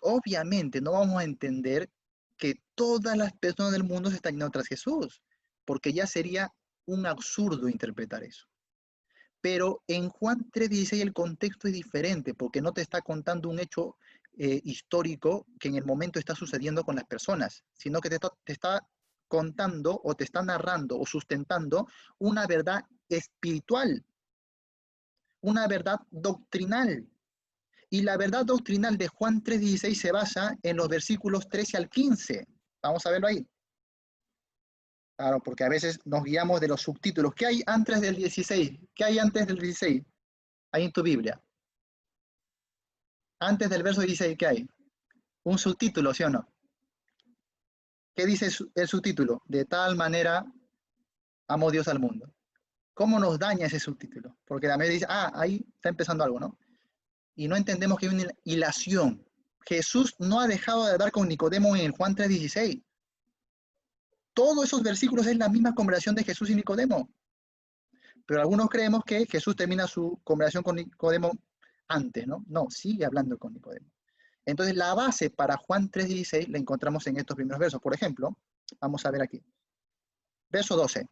obviamente no vamos a entender que todas las personas del mundo se están yendo tras Jesús, porque ya sería un absurdo interpretar eso. Pero en Juan 3:16 el contexto es diferente, porque no te está contando un hecho histórico que en el momento está sucediendo con las personas, sino que te está contando o te está narrando o sustentando una verdad espiritual, una verdad doctrinal. Y la verdad doctrinal de Juan 3:16 se basa en los versículos 13 al 15. Vamos a verlo ahí. Claro, porque a veces nos guiamos de los subtítulos. ¿Qué hay antes del 16? ¿Qué hay antes del 16? Ahí en tu Biblia. Antes del verso 16, ¿qué hay? Un subtítulo, ¿sí o no? ¿Qué dice el subtítulo? De tal manera amó Dios al mundo. ¿Cómo nos daña ese subtítulo? Porque la media dice, ahí está empezando algo, ¿no? Y no entendemos que hay una hilación. Jesús no ha dejado de hablar con Nicodemo en el Juan 3:16. Todos esos versículos es la misma conversación de Jesús y Nicodemo. Pero algunos creemos que Jesús termina su conversación con Nicodemo antes, ¿no? No, sigue hablando con Nicodemo. Entonces, la base para Juan 3:16 la encontramos en estos primeros versos. Por ejemplo, vamos a ver aquí. Verso 12.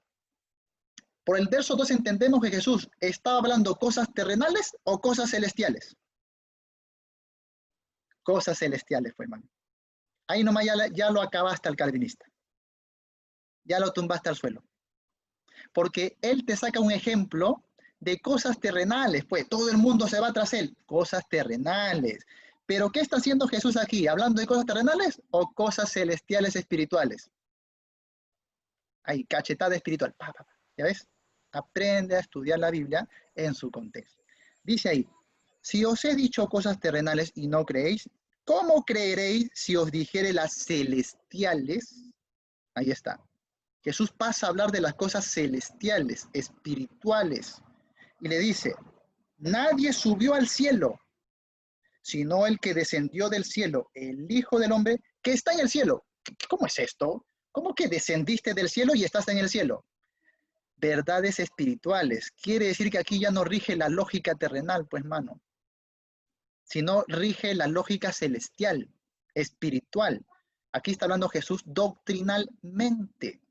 Por el verso 12 entendemos que Jesús estaba hablando cosas terrenales o cosas celestiales. Cosas celestiales, fue, hermano. Ahí nomás ya lo acabaste al calvinista. Ya lo tumbaste al suelo. Porque él te saca un ejemplo de cosas terrenales, pues todo el mundo se va tras él, cosas terrenales. Pero ¿qué está haciendo Jesús aquí? ¿Hablando de cosas terrenales o cosas celestiales espirituales? Ahí, cachetada espiritual. Pa, pa, pa. ¿Ya ves? Aprende a estudiar la Biblia en su contexto. Dice ahí, si os he dicho cosas terrenales y no creéis, ¿cómo creeréis si os dijere las celestiales? Ahí está. Jesús pasa a hablar de las cosas celestiales, espirituales, y le dice, nadie subió al cielo, sino el que descendió del cielo, el Hijo del Hombre, que está en el cielo. ¿Cómo es esto? ¿Cómo que descendiste del cielo y estás en el cielo? Verdades espirituales. Quiere decir que aquí ya no rige la lógica terrenal, pues, mano, sino rige la lógica celestial, espiritual. Aquí está hablando Jesús doctrinalmente.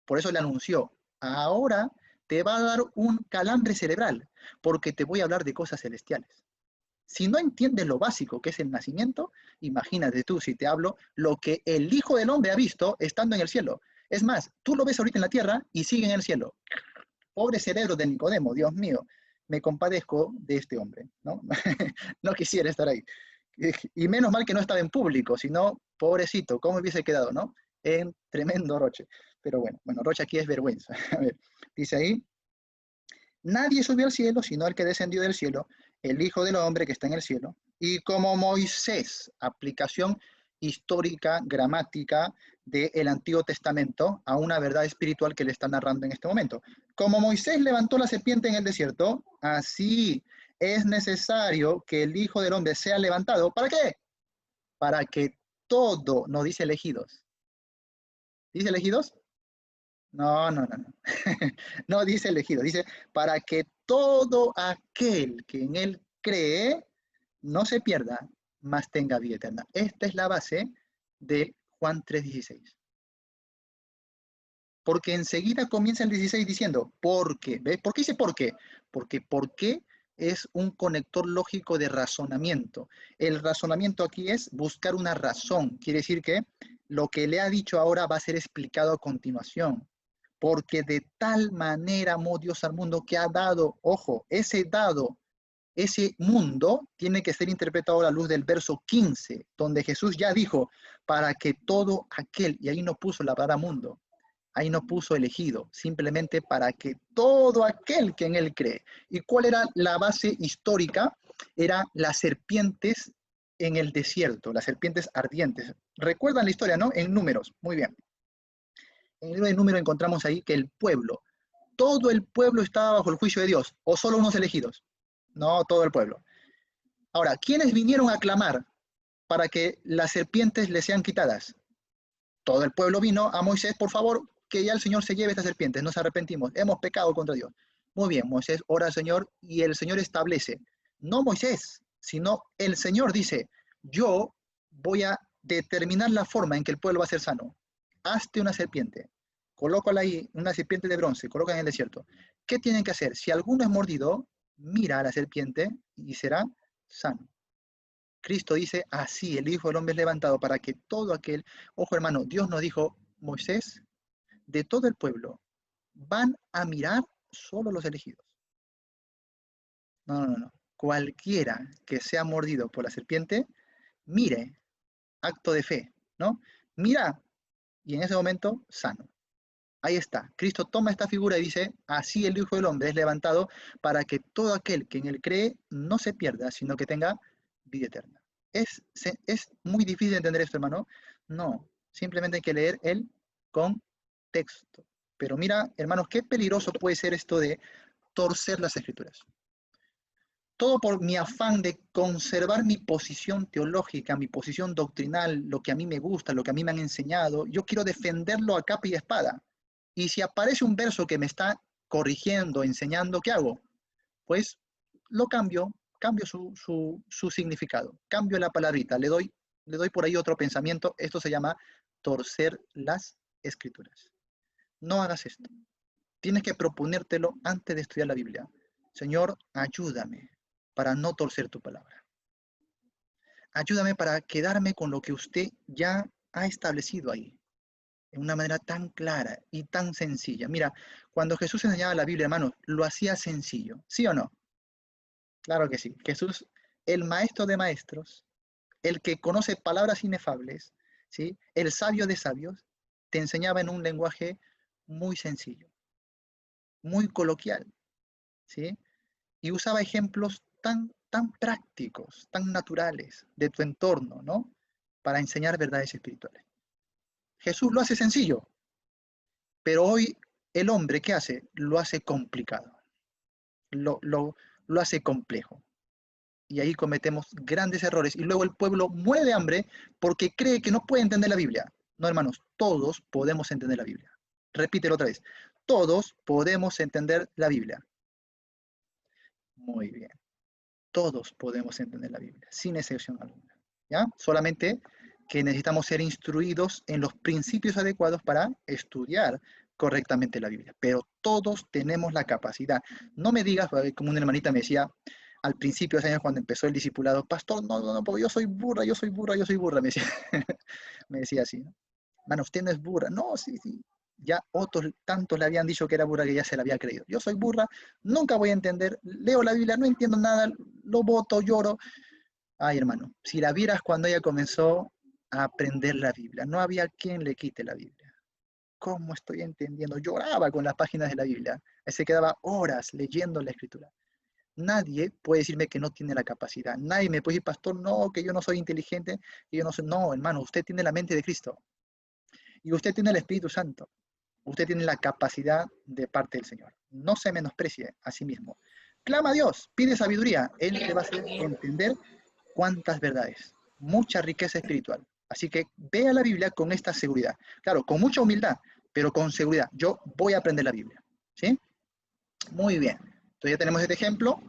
Por eso le anunció, ahora te va a dar un calambre cerebral, porque te voy a hablar de cosas celestiales. Si no entiendes lo básico que es el nacimiento, imagínate tú si te hablo lo que el Hijo del Hombre ha visto estando en el cielo. Es más, tú lo ves ahorita en la tierra y sigue en el cielo. Pobre cerebro de Nicodemo, Dios mío, me compadezco de este hombre, ¿no? No quisiera estar ahí. Y menos mal que no estaba en público, sino, pobrecito, ¿cómo hubiese quedado, no? En tremendo roche. Pero bueno, roche aquí es vergüenza. A ver, dice ahí, nadie subió al cielo, sino el que descendió del cielo, el Hijo del Hombre que está en el cielo. Y como Moisés, aplicación histórica, gramática del Antiguo Testamento a una verdad espiritual que le está narrando en este momento. Como Moisés levantó la serpiente en el desierto, así es necesario que el Hijo del Hombre sea levantado. ¿Para qué? Para que todo, no dice elegidos. ¿Dice elegidos? No. No dice elegido, dice para que todo aquel que en él cree no se pierda, mas tenga vida eterna. Esta es la base de Juan 3:16. Porque enseguida comienza el 16 diciendo, ¿por qué? ¿Ves? ¿Por qué dice por qué? Porque por qué es un conector lógico de razonamiento. El razonamiento aquí es buscar una razón. Quiere decir que lo que le ha dicho ahora va a ser explicado a continuación. Porque de tal manera amó Dios al mundo que ha dado, ojo, ese mundo tiene que ser interpretado a la luz del verso 15, donde Jesús ya dijo, para que todo aquel, y ahí no puso la palabra mundo, ahí no puso elegido, simplemente para que todo aquel que en él cree. ¿Y cuál era la base histórica? Era las serpientes en el desierto, las serpientes ardientes. ¿Recuerdan la historia, no? En Números, muy bien. En el libro de Números encontramos ahí que el pueblo, todo el pueblo estaba bajo el juicio de Dios, o solo unos elegidos. No, todo el pueblo. Ahora, ¿quiénes vinieron a clamar para que las serpientes les sean quitadas? Todo el pueblo vino a Moisés, por favor, que ya el Señor se lleve estas serpientes, nos arrepentimos, hemos pecado contra Dios. Muy bien, Moisés ora al Señor y el Señor establece, no Moisés, sino el Señor dice, yo voy a determinar la forma en que el pueblo va a ser sano. Hazte una serpiente, colócala ahí, una serpiente de bronce, coloca en el desierto. ¿Qué tienen que hacer? Si alguno es mordido, mira a la serpiente y será sano. Cristo dice, así el Hijo del Hombre es levantado para que todo aquel, ojo hermano, Dios nos dijo, Moisés, de todo el pueblo, van a mirar solo los elegidos. No. Cualquiera que sea mordido por la serpiente, mire, acto de fe, ¿no? Mira, y en ese momento, sano. Ahí está. Cristo toma esta figura y dice, así el Hijo del Hombre es levantado para que todo aquel que en él cree no se pierda, sino que tenga vida eterna. ¿Es muy difícil entender esto, hermano? No, simplemente hay que leer el contexto. Pero mira, hermanos, qué peligroso puede ser esto de torcer las escrituras. Todo por mi afán de conservar mi posición teológica, mi posición doctrinal, lo que a mí me gusta, lo que a mí me han enseñado, yo quiero defenderlo a capa y espada. Y si aparece un verso que me está corrigiendo, enseñando, ¿qué hago? Pues lo cambio su significado, cambio la palabrita, le doy por ahí otro pensamiento. Esto se llama torcer las escrituras. No hagas esto. Tienes que proponértelo antes de estudiar la Biblia. Señor, ayúdame para no torcer tu palabra. Ayúdame para quedarme con lo que usted ya ha establecido ahí, de una manera tan clara y tan sencilla. Mira, cuando Jesús enseñaba la Biblia, hermanos, lo hacía sencillo, ¿sí o no? Claro que sí. Jesús, el maestro de maestros, el que conoce palabras inefables, ¿sí? El sabio de sabios, te enseñaba en un lenguaje muy sencillo, muy coloquial, ¿sí? Y usaba ejemplos tan prácticos, tan naturales de tu entorno, ¿no? Para enseñar verdades espirituales. Jesús lo hace sencillo, pero hoy el hombre, ¿qué hace? Lo hace complicado, lo, lo, lo hace complejo. Y ahí cometemos grandes errores. Y luego el pueblo muere de hambre porque cree que no puede entender la Biblia. No, hermanos, todos podemos entender la Biblia. Repítelo otra vez. Todos podemos entender la Biblia. Muy bien. Todos podemos entender la Biblia, sin excepción alguna. ¿Ya? Solamente que necesitamos ser instruidos en los principios adecuados para estudiar correctamente la Biblia. Pero todos tenemos la capacidad. No me digas, como una hermanita me decía al principio de ese año cuando empezó el discipulado, pastor, no, porque yo soy burra, me decía, me decía así, ¿no? Mano, usted no es burra. No, sí. Ya otros tantos le habían dicho que era burra que ya se la había creído. Yo soy burra, nunca voy a entender, leo la Biblia, no entiendo nada, lo voto, lloro. Ay, hermano, si la vieras cuando ella comenzó a aprender la Biblia, no había quien le quite la Biblia. ¿Cómo estoy entendiendo? Lloraba con las páginas de la Biblia. Se quedaba horas leyendo la Escritura. Nadie puede decirme que no tiene la capacidad. Nadie me puede decir, pastor, no, que yo no soy inteligente, que yo no soy... No, hermano, usted tiene la mente de Cristo. Y usted tiene el Espíritu Santo. Usted tiene la capacidad de parte del Señor. No se menosprecie a sí mismo. Clama a Dios, pide sabiduría. Él te va a hacer entender cuántas verdades, mucha riqueza espiritual. Así que vea la Biblia con esta seguridad. Claro, con mucha humildad, pero con seguridad. Yo voy a aprender la Biblia. ¿Sí? Muy bien. Entonces ya tenemos este ejemplo.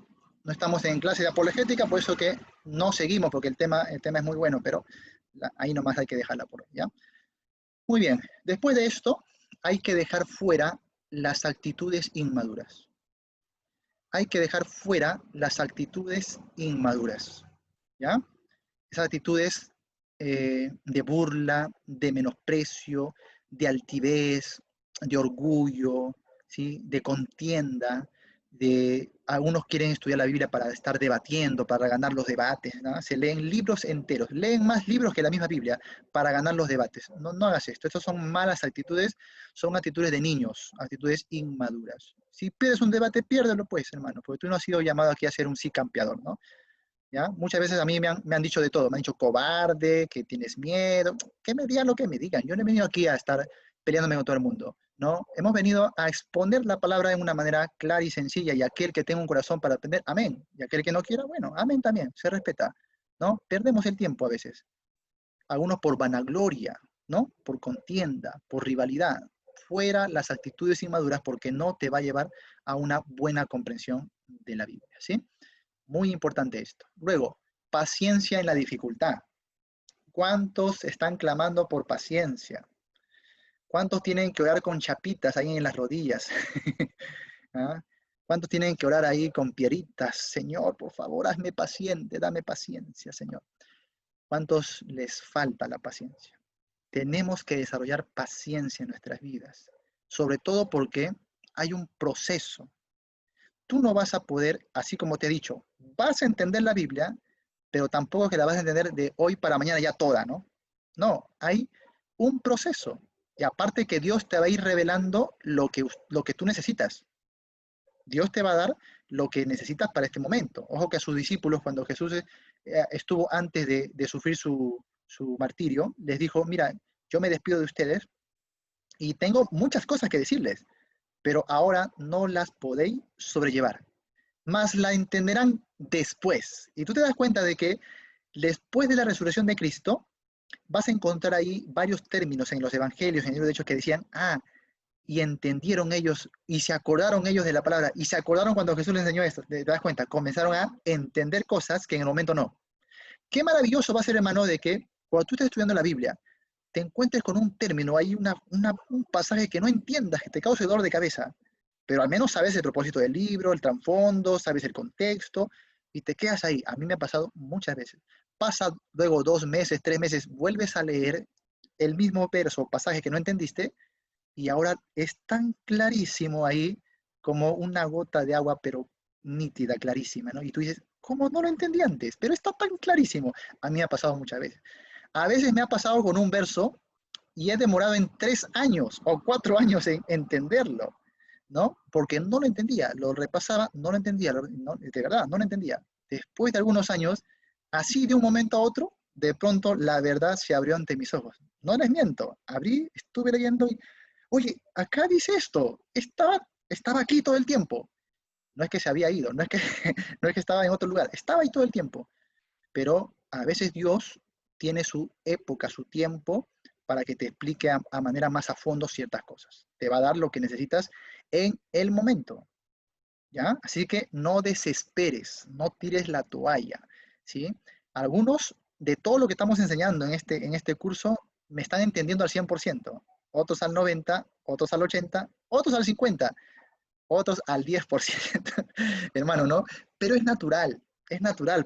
No estamos en clase de apologética, por eso que no seguimos, porque el tema es muy bueno, pero ahí nomás hay que dejarla por hoy, ¿ya? Muy bien. Después de esto, hay que dejar fuera las actitudes inmaduras. Hay que dejar fuera las actitudes inmaduras, ¿ya? Esas actitudes de burla, de menosprecio, de altivez, de orgullo, ¿sí? De contienda, de algunos quieren estudiar la Biblia para estar debatiendo, para ganar los debates, ¿no? Se leen libros enteros, leen más libros que la misma Biblia para ganar los debates. No hagas esto, estas son malas actitudes, son actitudes de niños, actitudes inmaduras. Si pierdes un debate, piérdelo pues, hermano, porque tú no has sido llamado aquí a ser un sí campeador, ¿no? ¿Ya? Muchas veces a mí me han dicho de todo, me han dicho cobarde, que tienes miedo, que me digan lo que me digan. Yo no he venido aquí a estar peleándome con todo el mundo, ¿no? Hemos venido a exponer la palabra de una manera clara y sencilla, y aquel que tenga un corazón para aprender, amén. Y aquel que no quiera, bueno, amén también, se respeta, ¿no? Perdemos el tiempo a veces, algunos por vanagloria, ¿no? Por contienda, por rivalidad. Fuera las actitudes inmaduras porque no te va a llevar a una buena comprensión de la Biblia, ¿sí? Muy importante esto. Luego, paciencia en la dificultad. ¿Cuántos están clamando por paciencia? ¿Cuántos tienen que orar con chapitas ahí en las rodillas? ¿Ah? ¿Cuántos tienen que orar ahí con pieritas? Señor, por favor, hazme paciente, dame paciencia, Señor. ¿Cuántos les falta la paciencia? Tenemos que desarrollar paciencia en nuestras vidas, sobre todo porque hay un proceso. Tú no vas a poder, así como te he dicho, vas a entender la Biblia, pero tampoco que la vas a entender de hoy para mañana ya toda, ¿no? No, hay un proceso. Y aparte que Dios te va a ir revelando lo que tú necesitas. Dios te va a dar lo que necesitas para este momento. Ojo que a sus discípulos, cuando Jesús estuvo antes de sufrir su martirio, les dijo, mira, yo me despido de ustedes y tengo muchas cosas que decirles, pero ahora no las podéis sobrellevar, más la entenderán después. Y tú te das cuenta de que después de la resurrección de Cristo, vas a encontrar ahí varios términos en los evangelios, en el libro de Hechos, que decían, y entendieron ellos, y se acordaron ellos de la palabra, y se acordaron cuando Jesús les enseñó esto. ¿Te das cuenta? Comenzaron a entender cosas que en el momento no. Qué maravilloso va a ser, hermano, de que cuando tú estés estudiando la Biblia, te encuentres con un término, hay un pasaje que no entiendas, que te cause dolor de cabeza, pero al menos sabes el propósito del libro, el trasfondo, sabes el contexto, y te quedas ahí. A mí me ha pasado muchas veces. Pasa luego 2 meses, 3 meses, vuelves a leer el mismo verso o pasaje que no entendiste, y ahora es tan clarísimo ahí como una gota de agua, pero nítida, clarísima, ¿no? Y tú dices, ¿cómo no lo entendí antes? Pero está tan clarísimo. A mí me ha pasado muchas veces. A veces me ha pasado con un verso y he demorado en 3 años o 4 años en entenderlo, ¿no? Porque no lo entendía, lo repasaba, no lo entendía, de verdad, no lo entendía. Después de algunos años, así de un momento a otro, de pronto la verdad se abrió ante mis ojos. No les miento, abrí, estuve leyendo y, oye, acá dice esto, estaba aquí todo el tiempo. No es que se había ido, no es que, no es que estaba en otro lugar, estaba ahí todo el tiempo. Pero a veces Dios tiene su época, su tiempo, para que te explique a manera más a fondo ciertas cosas. Te va a dar lo que necesitas en el momento, ¿ya? Así que no desesperes, no tires la toalla, ¿sí? Algunos de todo lo que estamos enseñando en este curso me están entendiendo al 100%, otros al 90%, otros al 80%, otros al 50%, otros al 10%, hermano, ¿no? Pero es natural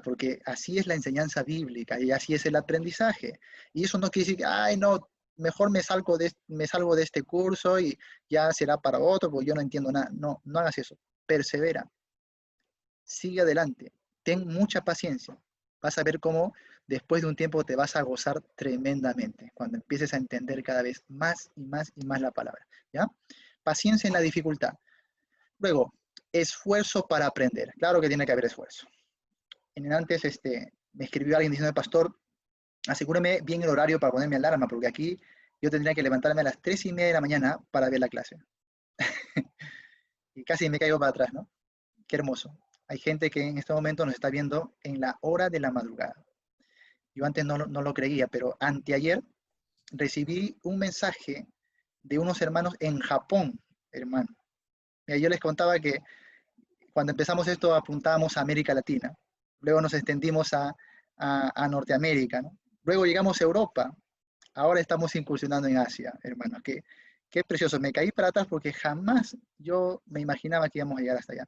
porque así es la enseñanza bíblica y así es el aprendizaje. Y eso no quiere decir que, ay, no, mejor me salgo de este curso y ya será para otro porque yo no entiendo nada. No, no hagas eso. Persevera, sigue adelante, ten mucha paciencia. Vas a ver cómo después de un tiempo te vas a gozar tremendamente cuando empieces a entender cada vez más y más y más la palabra, ¿ya? Paciencia en la dificultad. Luego, esfuerzo para aprender. Claro que tiene que haber esfuerzo. Antes me escribió alguien diciendo, pastor, asegúreme bien el horario para ponerme alarma, porque aquí yo tendría que levantarme a las 3:30 de la mañana para ver la clase. Y casi me caigo para atrás, ¿no? Qué hermoso. Hay gente que en este momento nos está viendo en la hora de la madrugada. Yo antes no lo creía, pero anteayer recibí un mensaje de unos hermanos en Japón, hermano. Yo les contaba que cuando empezamos esto apuntábamos a América Latina, luego nos extendimos a Norteamérica, ¿no? Luego llegamos a Europa, ahora estamos incursionando en Asia, hermanos. Qué precioso, me caí para atrás porque jamás yo me imaginaba que íbamos a llegar hasta allá.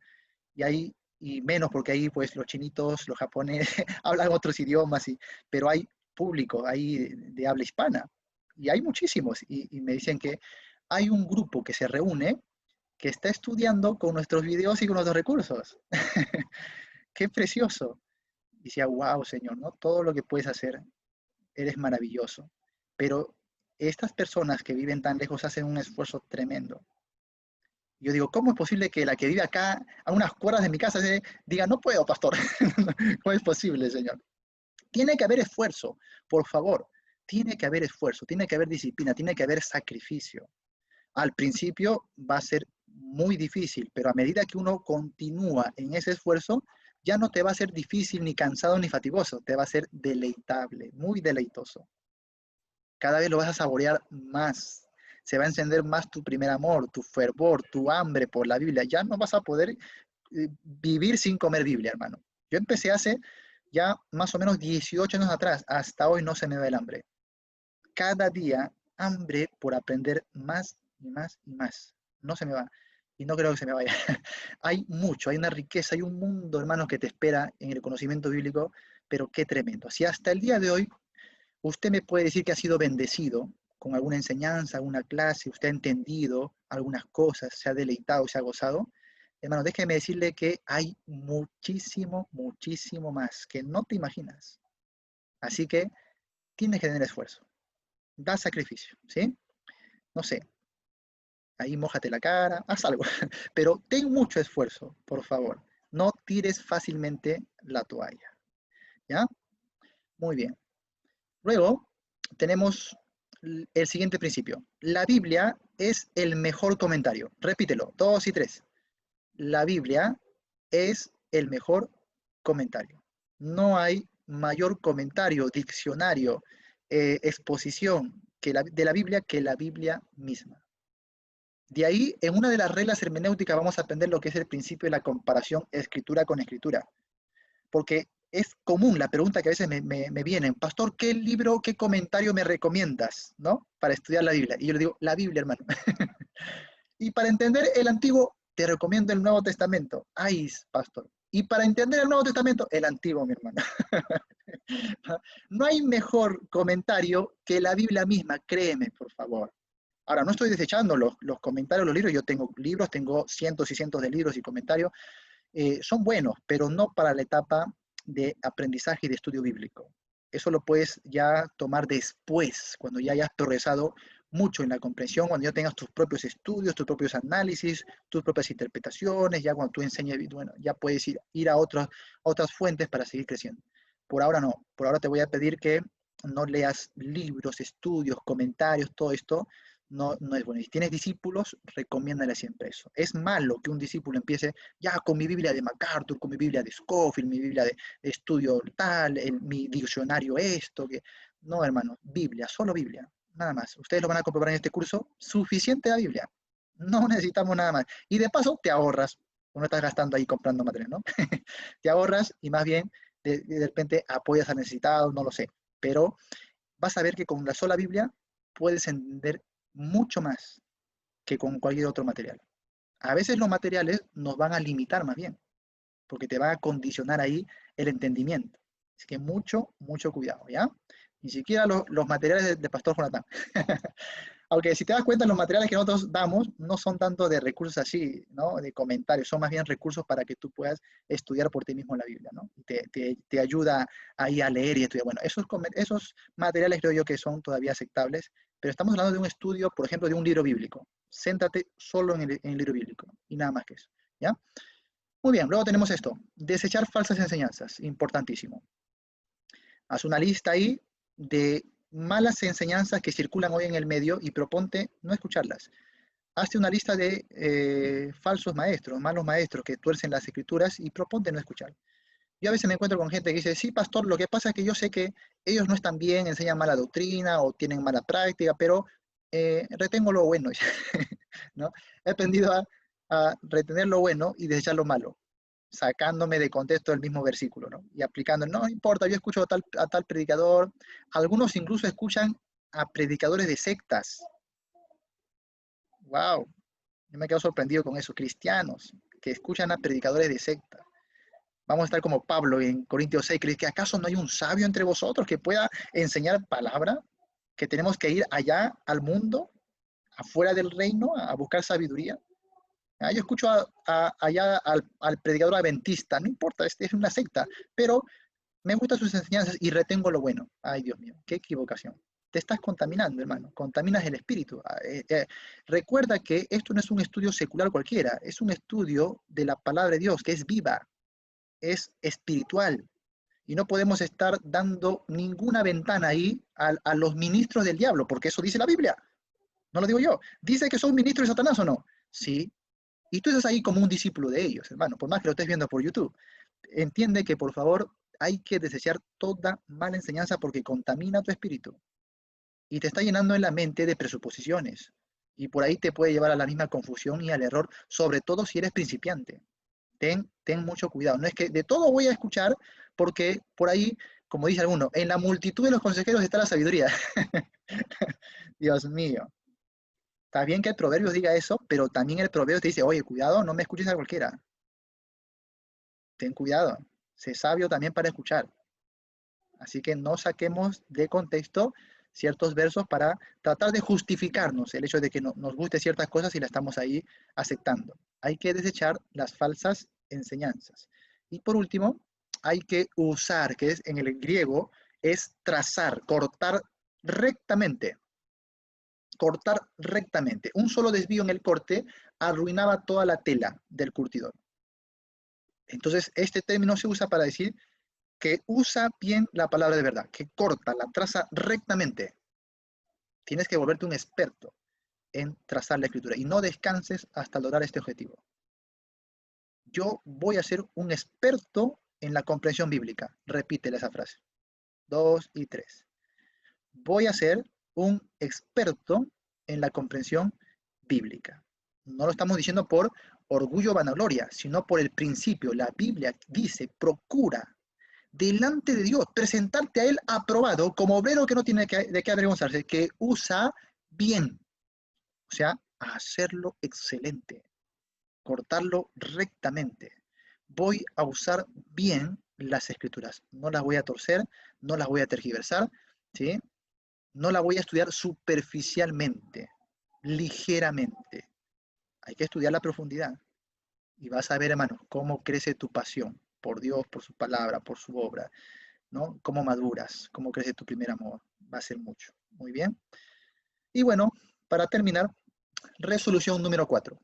Y ahí, y menos porque ahí pues los chinitos, los japoneses, hablan otros idiomas, pero hay público ahí de habla hispana, y hay muchísimos, y me dicen que hay un grupo que se reúne que está estudiando con nuestros videos y con nuestros recursos. Qué precioso. Y decía, wow, Señor, ¿no? Todo lo que puedes hacer, eres maravilloso. Pero estas personas que viven tan lejos hacen un esfuerzo tremendo. Yo digo, ¿cómo es posible que la que vive acá, a unas cuadras de mi casa, diga, no puedo, pastor? ¿Cómo es posible, Señor? Tiene que haber esfuerzo, por favor. Tiene que haber esfuerzo, tiene que haber disciplina, tiene que haber sacrificio. Al principio va a ser muy difícil, pero a medida que uno continúa en ese esfuerzo, ya no te va a ser difícil, ni cansado, ni fatigoso, te va a ser deleitable, muy deleitoso. Cada vez lo vas a saborear más. Se va a encender más tu primer amor, tu fervor, tu hambre por la Biblia. Ya no vas a poder vivir sin comer Biblia, hermano. Yo empecé hace ya más o menos 18 años atrás. Hasta hoy no se me va el hambre. Cada día hambre por aprender más y más y más. No se me va. Y no creo que se me vaya. Hay mucho, hay una riqueza, hay un mundo, hermanos, que te espera en el conocimiento bíblico, pero qué tremendo. Si hasta el día de hoy usted me puede decir que ha sido bendecido con alguna enseñanza, alguna clase, usted ha entendido algunas cosas, se ha deleitado, se ha gozado. Hermano, déjeme decirle que hay muchísimo, muchísimo más que no te imaginas. Así que tienes que tener esfuerzo. Da sacrificio, ¿sí? No sé, ahí mójate la cara, haz algo. Pero ten mucho esfuerzo, por favor. No tires fácilmente la toalla. ¿Ya? Muy bien. Luego tenemos el siguiente principio. La Biblia es el mejor comentario. Repítelo, 2 y 3. La Biblia es el mejor comentario. No hay mayor comentario, diccionario, exposición de la Biblia que la Biblia misma. De ahí, en una de las reglas hermenéuticas vamos a aprender lo que es el principio de la comparación escritura con escritura. Porque es común la pregunta que a veces me vienen, pastor, ¿qué libro, qué comentario me recomiendas, ¿no? Para estudiar la Biblia. Y yo le digo, la Biblia, hermano. Y para entender el Antiguo, te recomiendo el Nuevo Testamento. Ay, pastor. Y para entender el Nuevo Testamento, el Antiguo, mi hermano. No hay mejor comentario que la Biblia misma, créeme, por favor. Ahora, no estoy desechando los comentarios, los libros. Yo tengo libros, tengo cientos y cientos de libros y comentarios. Son buenos, pero no para la etapa de aprendizaje y de estudio bíblico. eso lo puedes ya tomar después, cuando ya hayas progresado mucho en la comprensión, cuando ya tengas tus propios estudios, tus propios análisis, tus propias interpretaciones, ya cuando tú enseñes, bueno, ya puedes ir a otras fuentes para seguir creciendo. Por ahora no, por ahora te voy a pedir que no leas libros, estudios, comentarios, todo esto, no es bueno. Y si tienes discípulos, recomiéndale siempre eso. Es malo que un discípulo empiece ya con mi Biblia de MacArthur, con mi Biblia de Scofield, mi Biblia de estudio tal, mi diccionario esto, que... No, hermano, Biblia, solo Biblia, nada más. Ustedes lo van a comprobar en este curso, suficiente la Biblia. No necesitamos nada más. Y de paso, te ahorras. No estás gastando ahí comprando material, ¿no? Te ahorras y más bien de repente apoyas al necesitado, no lo sé. Pero vas a ver que con la sola Biblia puedes entender mucho más que con cualquier otro material. A veces los materiales nos van a limitar más bien, porque te va a condicionar ahí el entendimiento. Así que mucho cuidado, ¿ya? Ni siquiera los materiales de Pastor Jonathan. Aunque si te das cuenta, los materiales que nosotros damos no son tanto de recursos así, ¿no? De comentarios, son más bien recursos para que tú puedas estudiar por ti mismo la Biblia, ¿no? Te ayuda ahí a leer y estudiar. Bueno, esos materiales creo yo que son todavía aceptables, pero estamos hablando de un estudio, por ejemplo, de un libro bíblico. Céntrate solo en el libro bíblico y nada más que eso, ¿ya? Muy bien, luego tenemos esto, desechar falsas enseñanzas, importantísimo. Haz una lista ahí de malas enseñanzas que circulan hoy en el medio y proponte no escucharlas. Hazte una lista de falsos maestros, malos maestros que tuercen las escrituras y proponte no escuchar. Yo a veces me encuentro con gente que dice, sí, pastor, lo que pasa es que yo sé que ellos no están bien, enseñan mala doctrina o tienen mala práctica, pero retengo lo bueno, ¿no? He aprendido a retener lo bueno y desechar lo malo, sacándome de contexto el mismo versículo, ¿no? Y aplicando, no importa, yo escucho a tal predicador, algunos incluso escuchan a predicadores de sectas. Wow, yo me quedo sorprendido con eso, cristianos que escuchan a predicadores de secta. Vamos a estar como Pablo en Corintios 6, que dice que acaso no hay un sabio entre vosotros que pueda enseñar palabra, que tenemos que ir allá al mundo, afuera del reino, a buscar sabiduría. Yo escucho allá al predicador adventista, no importa, es una secta, pero me gustan sus enseñanzas y retengo lo bueno. Ay, Dios mío, qué equivocación. Te estás contaminando, hermano, contaminas el espíritu. Recuerda que esto no es un estudio secular cualquiera, es un estudio de la palabra de Dios, que es viva, es espiritual. Y no podemos estar dando ninguna ventana ahí a los ministros del diablo, porque eso dice la Biblia. No lo digo yo. ¿Dice que son ministros de Satanás o no? Sí. Y tú estás ahí como un discípulo de ellos, hermano, por más que lo estés viendo por YouTube. Entiende que, por favor, hay que desechar toda mala enseñanza porque contamina tu espíritu y te está llenando en la mente de presuposiciones. Y por ahí te puede llevar a la misma confusión y al error, sobre todo si eres principiante. Ten mucho cuidado. No es que de todo voy a escuchar, porque por ahí, como dice alguno, en la multitud de los consejeros está la sabiduría. Dios mío. Está bien que el proverbio diga eso, pero también el proverbio te dice, oye, cuidado, no me escuches a cualquiera. Ten cuidado. Sé sabio también para escuchar. Así que no saquemos de contexto ciertos versos para tratar de justificarnos el hecho de que nos guste ciertas cosas y la estamos ahí aceptando. Hay que desechar las falsas enseñanzas. Y por último, hay que usar, que es en el griego, es trazar, cortar rectamente. Cortar rectamente. Un solo desvío en el corte arruinaba toda la tela del curtidor. Entonces, este término se usa para decir que usa bien la palabra de verdad, que corta, la traza rectamente. Tienes que volverte un experto en trazar la escritura y no descanses hasta lograr este objetivo. Yo voy a ser un experto en la comprensión bíblica. Repítele esa frase. 2 y 3. Voy a ser un experto en la comprensión bíblica. No lo estamos diciendo por orgullo o vanagloria, sino por el principio. La Biblia dice, procura delante de Dios, presentarte a Él aprobado como obrero que no tiene de qué avergonzarse, que usa bien, o sea, hacerlo excelente, cortarlo rectamente. Voy a usar bien las escrituras, no las voy a torcer, no las voy a tergiversar, ¿sí? No la voy a estudiar superficialmente, ligeramente. Hay que estudiar la profundidad. Y vas a ver, hermano, cómo crece tu pasión por Dios, por su palabra, por su obra. ¿no? Cómo maduras, cómo crece tu primer amor. Va a ser mucho. Muy bien. Y bueno, para terminar, resolución número 4.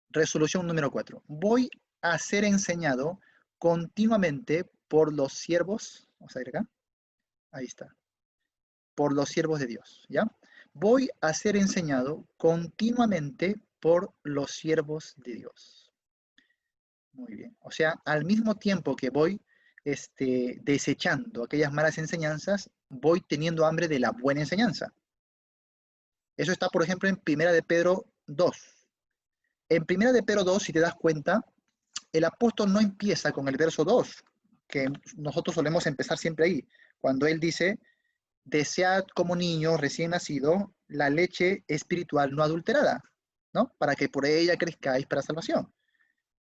Resolución número 4. Voy a ser enseñado continuamente por los siervos. Vamos a ir acá. Ahí está. Por los siervos de Dios, ¿ya? Voy a ser enseñado continuamente por los siervos de Dios. Muy bien. O sea, al mismo tiempo que voy desechando aquellas malas enseñanzas, voy teniendo hambre de la buena enseñanza. Eso está, por ejemplo, en Primera de Pedro 2. En Primera de Pedro 2, si te das cuenta, el apóstol no empieza con el verso 2, que nosotros solemos empezar siempre ahí, cuando él dice, desead como niño recién nacido la leche espiritual no adulterada, ¿no? Para que por ella crezcáis para salvación.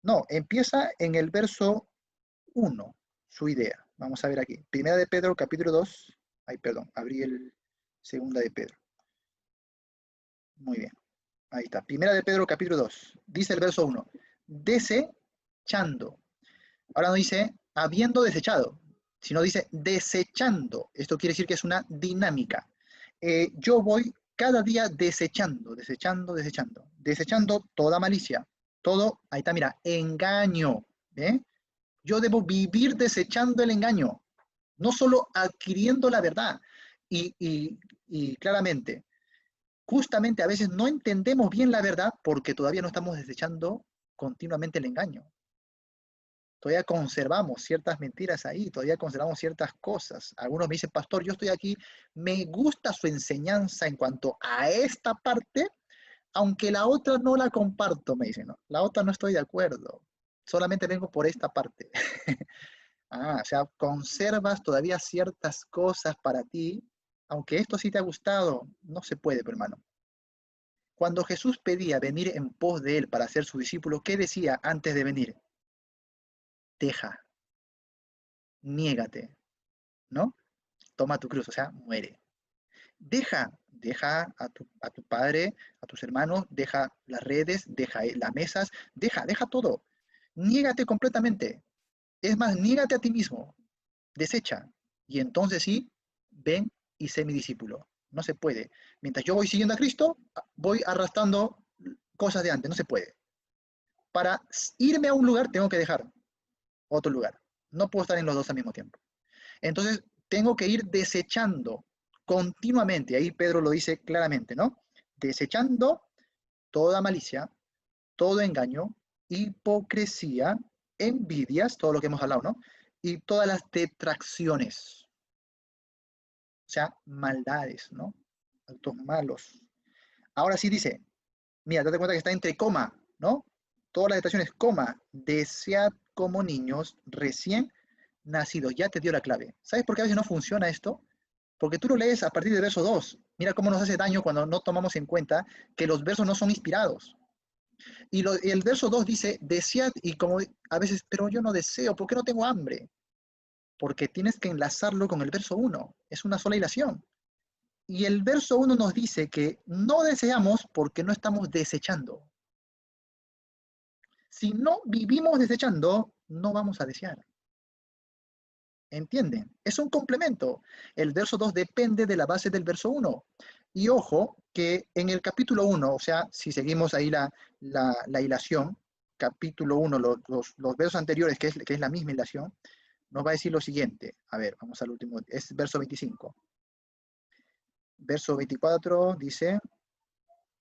No, empieza en el verso 1, su idea. Vamos a ver aquí. Primera de Pedro, capítulo 2. Ay, perdón, abrí el segunda de Pedro. Muy bien. Ahí está. Primera de Pedro, capítulo 2. Dice el verso 1. Desechando. Ahora no dice habiendo desechado, sino dice desechando. Esto quiere decir que es una dinámica. Yo voy cada día desechando, desechando, desechando. Desechando toda malicia. Todo, ahí está, mira, engaño. ¿eh? Yo debo vivir desechando el engaño, no solo adquiriendo la verdad. Y claramente, justamente a veces no entendemos bien la verdad porque todavía no estamos desechando continuamente el engaño. Todavía conservamos ciertas mentiras ahí, todavía conservamos ciertas cosas. Algunos me dicen, pastor, yo estoy aquí, me gusta su enseñanza en cuanto a esta parte, aunque la otra no la comparto, me dicen, no, la otra no estoy de acuerdo, solamente vengo por esta parte. O sea, conservas todavía ciertas cosas para ti, aunque esto sí te ha gustado, no se puede, hermano. Cuando Jesús pedía venir en pos de él para ser su discípulo, ¿qué decía antes de venir? Deja, niégate, ¿no? Toma tu cruz, o sea, muere. Deja a tu padre, a tus hermanos, deja las redes, deja las mesas, deja todo. Niégate completamente. Es más, niégate a ti mismo. Desecha. Y entonces sí, ven y sé mi discípulo. No se puede. Mientras yo voy siguiendo a Cristo, voy arrastrando cosas de antes. No se puede. Para irme a un lugar, tengo que dejar otro lugar. No puedo estar en los dos al mismo tiempo. Entonces, tengo que ir desechando continuamente. Ahí Pedro lo dice claramente, ¿no? Desechando toda malicia, todo engaño, hipocresía, envidias, todo lo que hemos hablado, ¿no? Y todas las detracciones, o sea, maldades, ¿no? Actos malos. Ahora sí dice, mira, date cuenta que está entre coma, ¿no? Todas las detracciones, coma, desead como niños recién nacidos. Ya te dio la clave. ¿Sabes por qué a veces no funciona esto? Porque tú lo lees a partir del verso 2. Mira cómo nos hace daño cuando no tomamos en cuenta que los versos no son inspirados. Y el verso 2 dice, desead, y como a veces, pero yo no deseo, ¿por qué no tengo hambre? Porque tienes que enlazarlo con el verso 1. Es una sola hilación. Y el verso 1 nos dice que no deseamos porque no estamos desechando. Si no vivimos desechando, no vamos a desear. ¿Entienden? Es un complemento. El verso 2 depende de la base del verso 1. Y ojo que en el capítulo 1, o sea, si seguimos ahí la hilación, capítulo 1, los versos anteriores, que es la misma hilación, nos va a decir lo siguiente. A ver, vamos al último, es verso 25. Verso 24 dice,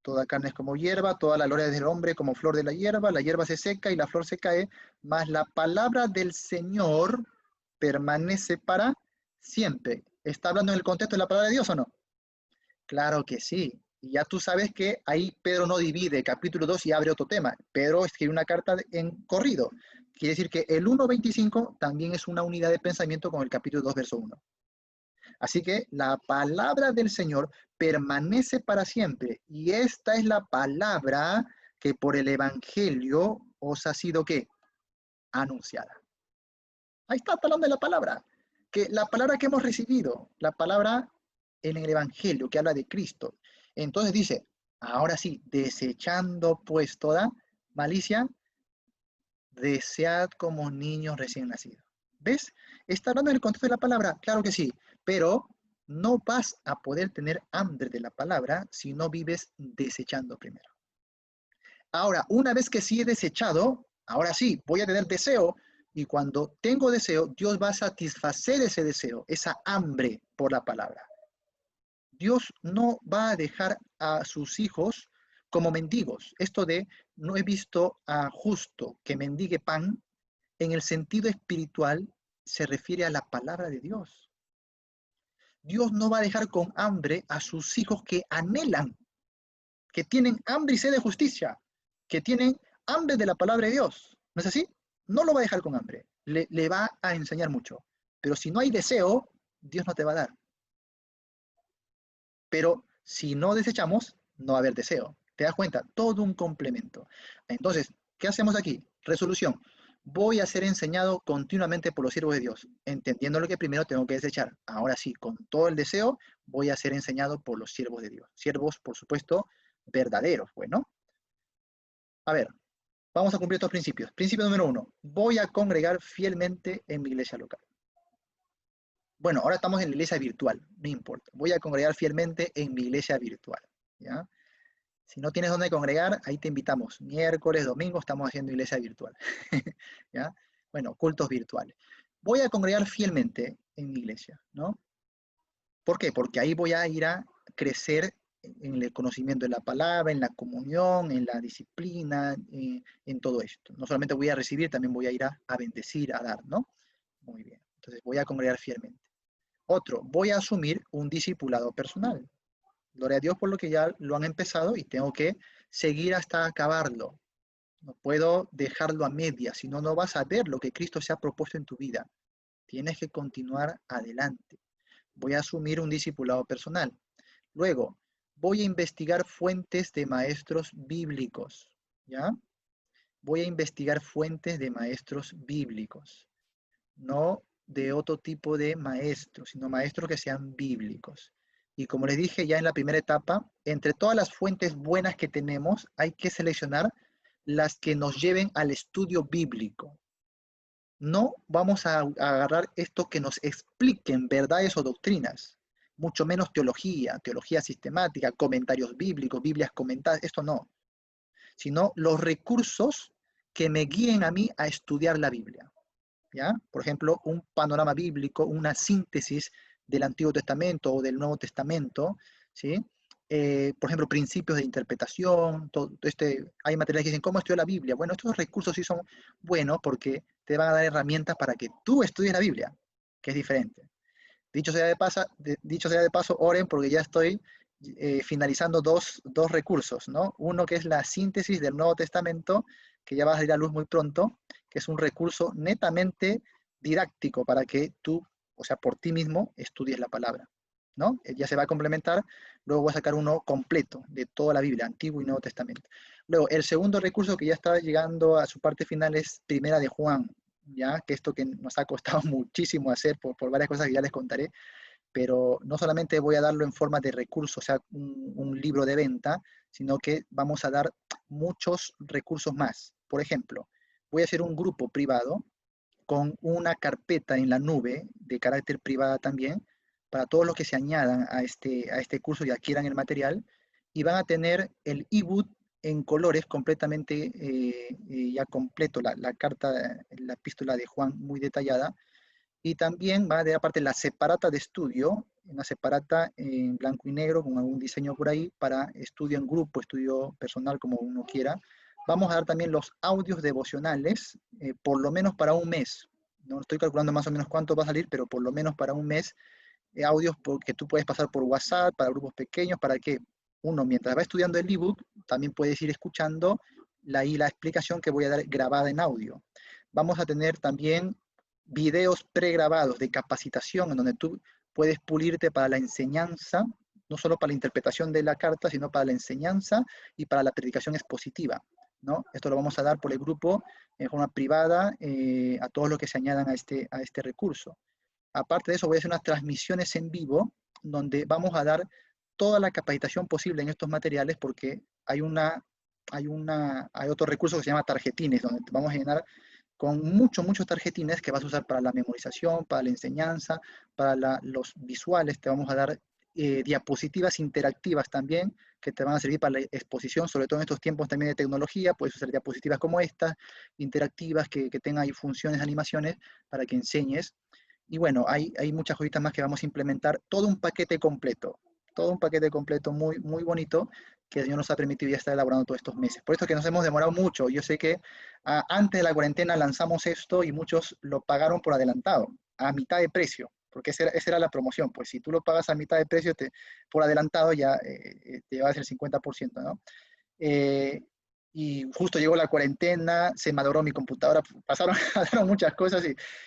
toda carne es como hierba, toda la gloria del hombre como flor de la hierba se seca y la flor se cae, mas la palabra del Señor permanece para siempre. ¿Está hablando en el contexto de la palabra de Dios o no? Claro que sí. Y ya tú sabes que ahí Pedro no divide capítulo 2 y abre otro tema. Pedro escribe una carta en corrido. Quiere decir que el 1.25 también es una unidad de pensamiento con el capítulo 2, verso 1. Así que la palabra del Señor permanece para siempre. Y esta es la palabra que por el Evangelio os ha sido ¿qué? Anunciada. Ahí está hablando de la palabra. Que la palabra que hemos recibido, la palabra en el Evangelio que habla de Cristo. Entonces dice, ahora sí, desechando pues toda malicia, desead como niños recién nacidos. ¿Ves? ¿Está hablando en el contexto de la palabra? Claro que sí, pero no vas a poder tener hambre de la palabra si no vives desechando primero. Ahora, una vez que sí he desechado, ahora sí, voy a tener deseo, y cuando tengo deseo, Dios va a satisfacer ese deseo, esa hambre por la palabra. Dios no va a dejar a sus hijos como mendigos. Esto de no he visto a justo que mendigue pan, en el sentido espiritual se refiere a la palabra de Dios. Dios no va a dejar con hambre a sus hijos que anhelan, que tienen hambre y sed de justicia, que tienen hambre de la palabra de Dios. ¿No es así? No lo va a dejar con hambre, le va a enseñar mucho. Pero si no hay deseo, Dios no te va a dar. Pero si no desechamos, no va a haber deseo. ¿Te das cuenta? Todo un complemento. Entonces, ¿qué hacemos aquí? Resolución. Voy a ser enseñado continuamente por los siervos de Dios, entendiendo lo que primero tengo que desechar. Ahora sí, con todo el deseo, voy a ser enseñado por los siervos de Dios. Siervos, por supuesto, verdaderos. Bueno, a ver, vamos a cumplir estos principios. Principio número 1. Voy a congregar fielmente en mi iglesia local. Bueno, ahora estamos en la iglesia virtual, no importa. Voy a congregar fielmente en mi iglesia virtual. ¿Ya? Si no tienes dónde congregar, ahí te invitamos. Miércoles, domingo, estamos haciendo iglesia virtual. ¿Ya? Bueno, cultos virtuales. Voy a congregar fielmente en mi iglesia, ¿no? ¿Por qué? Porque ahí voy a ir a crecer en el conocimiento de la palabra, en la comunión, en la disciplina, en todo esto. No solamente voy a recibir, también voy a ir a bendecir, a dar, ¿no? Muy bien. Entonces voy a congregar fielmente. Otro, voy a asumir un discipulado personal. Gloria a Dios por lo que ya lo han empezado y tengo que seguir hasta acabarlo. No puedo dejarlo a medias, si no, no vas a ver lo que Cristo se ha propuesto en tu vida. Tienes que continuar adelante. Voy a asumir un discipulado personal. Luego, voy a investigar fuentes de maestros bíblicos. ¿Ya? Voy a investigar fuentes de maestros bíblicos. No de otro tipo de maestros, sino maestros que sean bíblicos. Y como les dije ya en la primera etapa, entre todas las fuentes buenas que tenemos, hay que seleccionar las que nos lleven al estudio bíblico. No vamos a agarrar esto que nos expliquen verdades o doctrinas, mucho menos teología, teología sistemática, comentarios bíblicos, Biblias comentadas, esto no, sino los recursos que me guíen a mí a estudiar la Biblia. ¿Ya? Por ejemplo, un panorama bíblico, una síntesis del Antiguo Testamento o del Nuevo Testamento, ¿sí? Por ejemplo, principios de interpretación, hay materiales que dicen, ¿cómo estudiar la Biblia? Bueno, estos recursos sí son buenos porque te van a dar herramientas para que tú estudies la Biblia, que es diferente. Dicho sea de paso, oren porque ya estoy finalizando dos recursos, ¿no? Uno que es la síntesis del Nuevo Testamento, que ya va a salir a luz muy pronto, que es un recurso netamente didáctico para que tú, o sea, por ti mismo, estudies la palabra, ¿no? Ya se va a complementar, luego voy a sacar uno completo de toda la Biblia, Antiguo y Nuevo Testamento. Luego, el segundo recurso que ya está llegando a su parte final es Primera de Juan, ¿ya? Que esto que nos ha costado muchísimo hacer por varias cosas que ya les contaré, pero no solamente voy a darlo en forma de recurso, o sea, un libro de venta, sino que vamos a dar muchos recursos más. Por ejemplo, voy a hacer un grupo privado con una carpeta en la nube de carácter privada también, para todos los que se añadan a este curso y adquieran el material, y van a tener el ebook en colores completamente ya completo, la carta, la epístola de Juan muy detallada, y también va de aparte la separata de estudio, una separata en blanco y negro con algún diseño por ahí para estudio en grupo, estudio personal, como uno quiera. Vamos a dar también los audios devocionales, por lo menos para un mes. No estoy calculando más o menos cuánto va a salir, pero por lo menos para un mes, audios que tú puedes pasar por WhatsApp, para grupos pequeños, para que uno, mientras va estudiando el ebook, también puedes ir escuchando la explicación que voy a dar grabada en audio. Vamos a tener también videos pregrabados de capacitación en donde tú puedes pulirte para la enseñanza, no solo para la interpretación de la carta, sino para la enseñanza y para la predicación expositiva, ¿no? Esto lo vamos a dar por el grupo en forma privada a todos los que se añadan a este recurso. Aparte de eso, voy a hacer unas transmisiones en vivo donde vamos a dar toda la capacitación posible en estos materiales porque hay otro recurso que se llama tarjetines, donde vamos a llenar con muchos tarjetines que vas a usar para la memorización, para la enseñanza, para los visuales. Te vamos a dar diapositivas interactivas también, que te van a servir para la exposición, sobre todo en estos tiempos también de tecnología. Puedes usar diapositivas como estas, interactivas, que tengan ahí funciones, animaciones, para que enseñes. Y bueno, hay muchas cositas más que vamos a implementar, todo un paquete completo muy bonito, que el Señor nos ha permitido ya estar elaborando todos estos meses. Por eso que nos hemos demorado mucho. Yo sé que antes de la cuarentena lanzamos esto y muchos lo pagaron por adelantado, a mitad de precio, porque esa era la promoción. Pues si tú lo pagas a mitad de precio por adelantado, ya te llevas el 50%, ¿no? Eh, y justo llegó la cuarentena, se malogró mi computadora, pasaron muchas cosas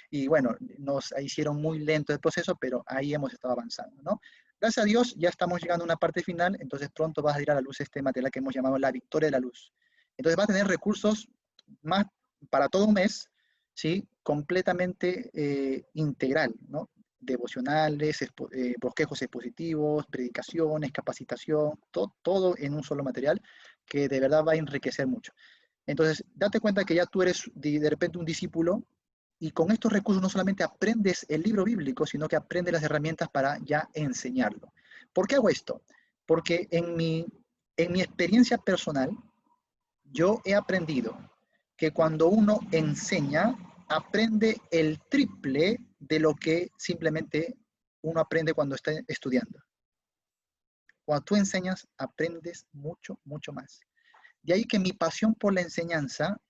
y bueno, nos hicieron muy lento el proceso, pero ahí hemos estado avanzando, ¿no? Gracias a Dios ya estamos llegando a una parte final, entonces pronto va a ir a la luz este material que hemos llamado la victoria de la luz. Entonces va a tener recursos más para todo un mes, ¿sí? Completamente integral, ¿no? Devocionales, bosquejos expositivos, predicaciones, capacitación, todo en un solo material que de verdad va a enriquecer mucho. Entonces, date cuenta que ya tú eres de repente un discípulo y con estos recursos no solamente aprendes el libro bíblico, sino que aprendes las herramientas para ya enseñarlo. ¿Por qué hago esto? Porque en mi experiencia personal, yo he aprendido que cuando uno enseña, aprende el triple de lo que simplemente uno aprende cuando está estudiando. Cuando tú enseñas, aprendes mucho más. De ahí que mi pasión por la enseñanza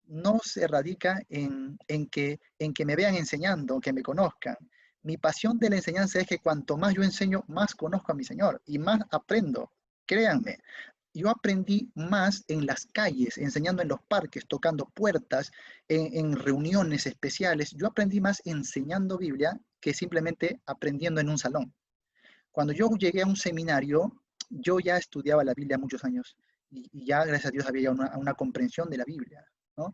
no se radica en que me vean enseñando, que me conozcan. Mi pasión de la enseñanza es que cuanto más yo enseño, más conozco a mi Señor y más aprendo. Créanme, yo aprendí más en las calles, enseñando en los parques, tocando puertas, en reuniones especiales. Yo aprendí más enseñando Biblia que simplemente aprendiendo en un salón. Cuando yo llegué a un seminario, yo ya estudiaba la Biblia muchos años y ya, gracias a Dios, había una comprensión de la Biblia, ¿no?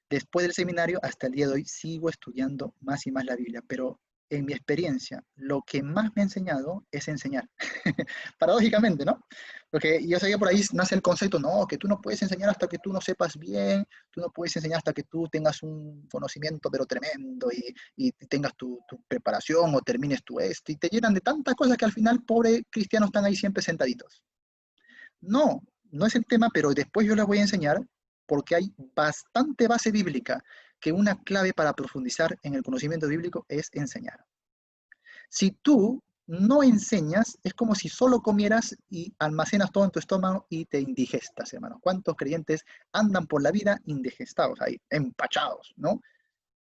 Después del seminario, hasta el día de hoy, sigo estudiando más y más la Biblia, pero en mi experiencia, lo que más me ha enseñado es enseñar. Paradójicamente, ¿no? Porque yo sé que por ahí nace el concepto, no, que tú no puedes enseñar hasta que tú no sepas bien, tú no puedes enseñar hasta que tú tengas un conocimiento pero tremendo y tengas tu preparación o termines tu esto, y te llenan de tantas cosas que al final, pobres cristianos, están ahí siempre sentaditos. No, no es el tema, pero después yo les voy a enseñar porque hay bastante base bíblica que una clave para profundizar en el conocimiento bíblico es enseñar. Si tú no enseñas, es como si solo comieras y almacenas todo en tu estómago y te indigestas, hermano. ¿Cuántos creyentes andan por la vida indigestados ahí, empachados, ¿no?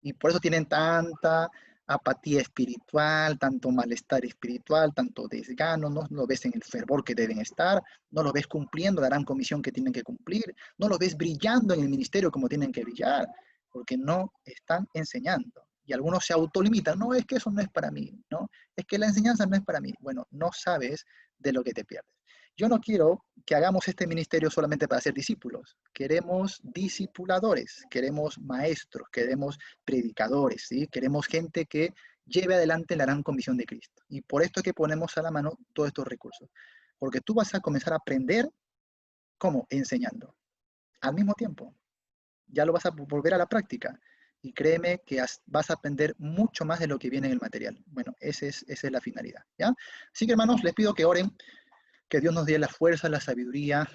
Y por eso tienen tanta apatía espiritual, tanto malestar espiritual, tanto desgano, no lo ves en el fervor que deben estar, no lo ves cumpliendo la gran comisión que tienen que cumplir, no lo ves brillando en el ministerio como tienen que brillar, porque no están enseñando. Y algunos se autolimitan, no, es que eso no es para mí, ¿no? Es que la enseñanza no es para mí. Bueno, no sabes de lo que te pierdes. Yo no quiero que hagamos este ministerio solamente para ser discípulos. Queremos discipuladores, queremos maestros, queremos predicadores, ¿sí? Queremos gente que lleve adelante la gran comisión de Cristo. Y por esto es que ponemos a la mano todos estos recursos. Porque tú vas a comenzar a aprender cómo enseñando. Al mismo tiempo, ya lo vas a volver a la práctica. Y créeme que vas a aprender mucho más de lo que viene en el material. Bueno, esa es la finalidad, ¿ya? Así que, hermanos, les pido que oren, que Dios nos dé la fuerza, la sabiduría,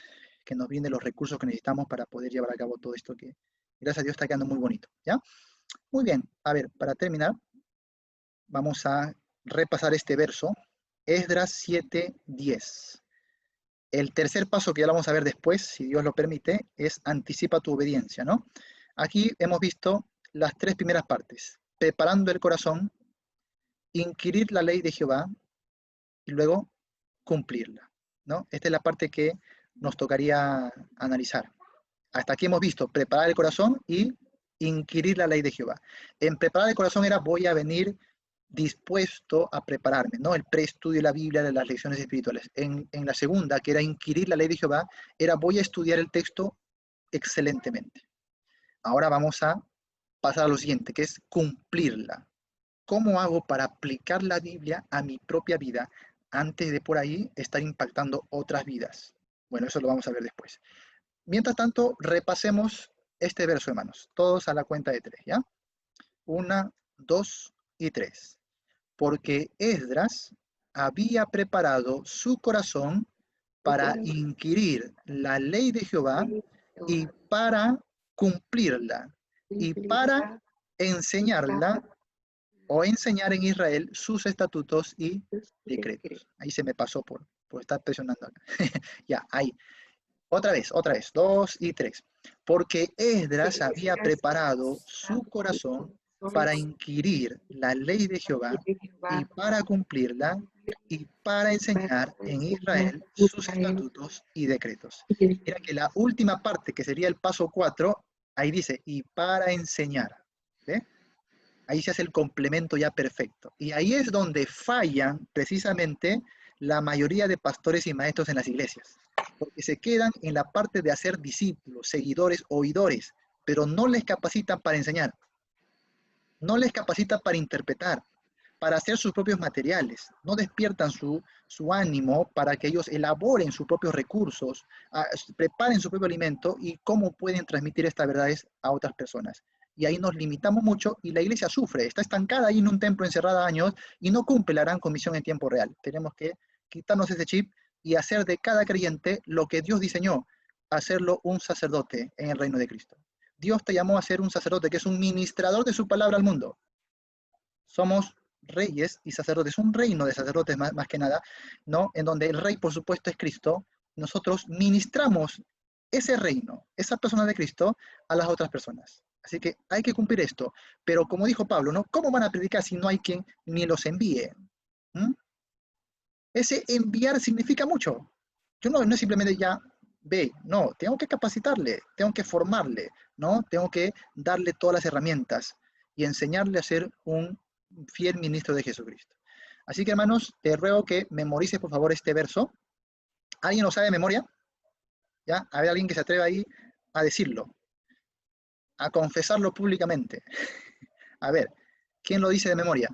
que nos brinde los recursos que necesitamos para poder llevar a cabo todo esto que, gracias a Dios, está quedando muy bonito, ¿ya? Muy bien, a ver, para terminar, vamos a repasar este verso, Esdras 7:10. El tercer paso que ya lo vamos a ver después, si Dios lo permite, es anticipa tu obediencia, ¿no? Aquí hemos visto las tres primeras partes, preparando el corazón, inquirir la ley de Jehová y luego cumplirla, ¿no? Esta es la parte que nos tocaría analizar. Hasta aquí hemos visto preparar el corazón y inquirir la ley de Jehová. En preparar el corazón era voy a venir dispuesto a prepararme, ¿no? El preestudio de la Biblia, de las lecciones espirituales. En la segunda, que era inquirir la ley de Jehová, era voy a estudiar el texto excelentemente. Ahora vamos a pasar a lo siguiente, que es cumplirla. ¿Cómo hago para aplicar la Biblia a mi propia vida antes de por ahí estar impactando otras vidas? Bueno, eso lo vamos a ver después. Mientras tanto, repasemos este verso, hermanos. Todos a la cuenta de 3, ¿ya? 1, 2 y 3. Porque Esdras había preparado su corazón para inquirir la ley de Jehová y para cumplirla y para enseñarla o enseñar en Israel sus estatutos y decretos. Ahí se me pasó por estar presionando acá. Ya, ahí. Otra vez, 2 y 3. Porque Esdras había preparado su corazón para inquirir la ley de Jehová y para cumplirla y para enseñar en Israel sus estatutos y decretos. Mira que la última parte, que sería el paso 4, ahí dice, y para enseñar. ¿Ve? Ahí se hace el complemento ya perfecto. Y ahí es donde fallan precisamente la mayoría de pastores y maestros en las iglesias, porque se quedan en la parte de hacer discípulos, seguidores, oidores, pero no les capacitan para enseñar, no les capacitan para interpretar, para hacer sus propios materiales, no despiertan su ánimo para que ellos elaboren sus propios recursos, preparen su propio alimento y cómo pueden transmitir estas verdades a otras personas. Y ahí nos limitamos mucho y la iglesia sufre, está estancada ahí en un templo encerrada años y no cumple la gran comisión en tiempo real. Tenemos que quitarnos ese chip y hacer de cada creyente lo que Dios diseñó, hacerlo un sacerdote en el reino de Cristo. Dios te llamó a ser un sacerdote que es un ministrador de su palabra al mundo. Somos reyes y sacerdotes, un reino de sacerdotes más que nada, ¿no? En donde el rey, por supuesto, es Cristo. Nosotros ministramos ese reino, esa persona de Cristo, a las otras personas. Así que hay que cumplir esto. Pero como dijo Pablo, ¿no? ¿Cómo van a predicar si no hay quien ni los envíe? ¿Mm? Ese enviar significa mucho. Yo no es simplemente ya ve, no, tengo que capacitarle, tengo que formarle, ¿no? Tengo que darle todas las herramientas y enseñarle a ser un fiel ministro de Jesucristo. Así que, hermanos, te ruego que memorices, por favor, este verso. ¿Alguien lo sabe de memoria? ¿Ya? A ver, alguien que se atreva ahí a decirlo, a confesarlo públicamente. A ver, ¿quién lo dice de memoria?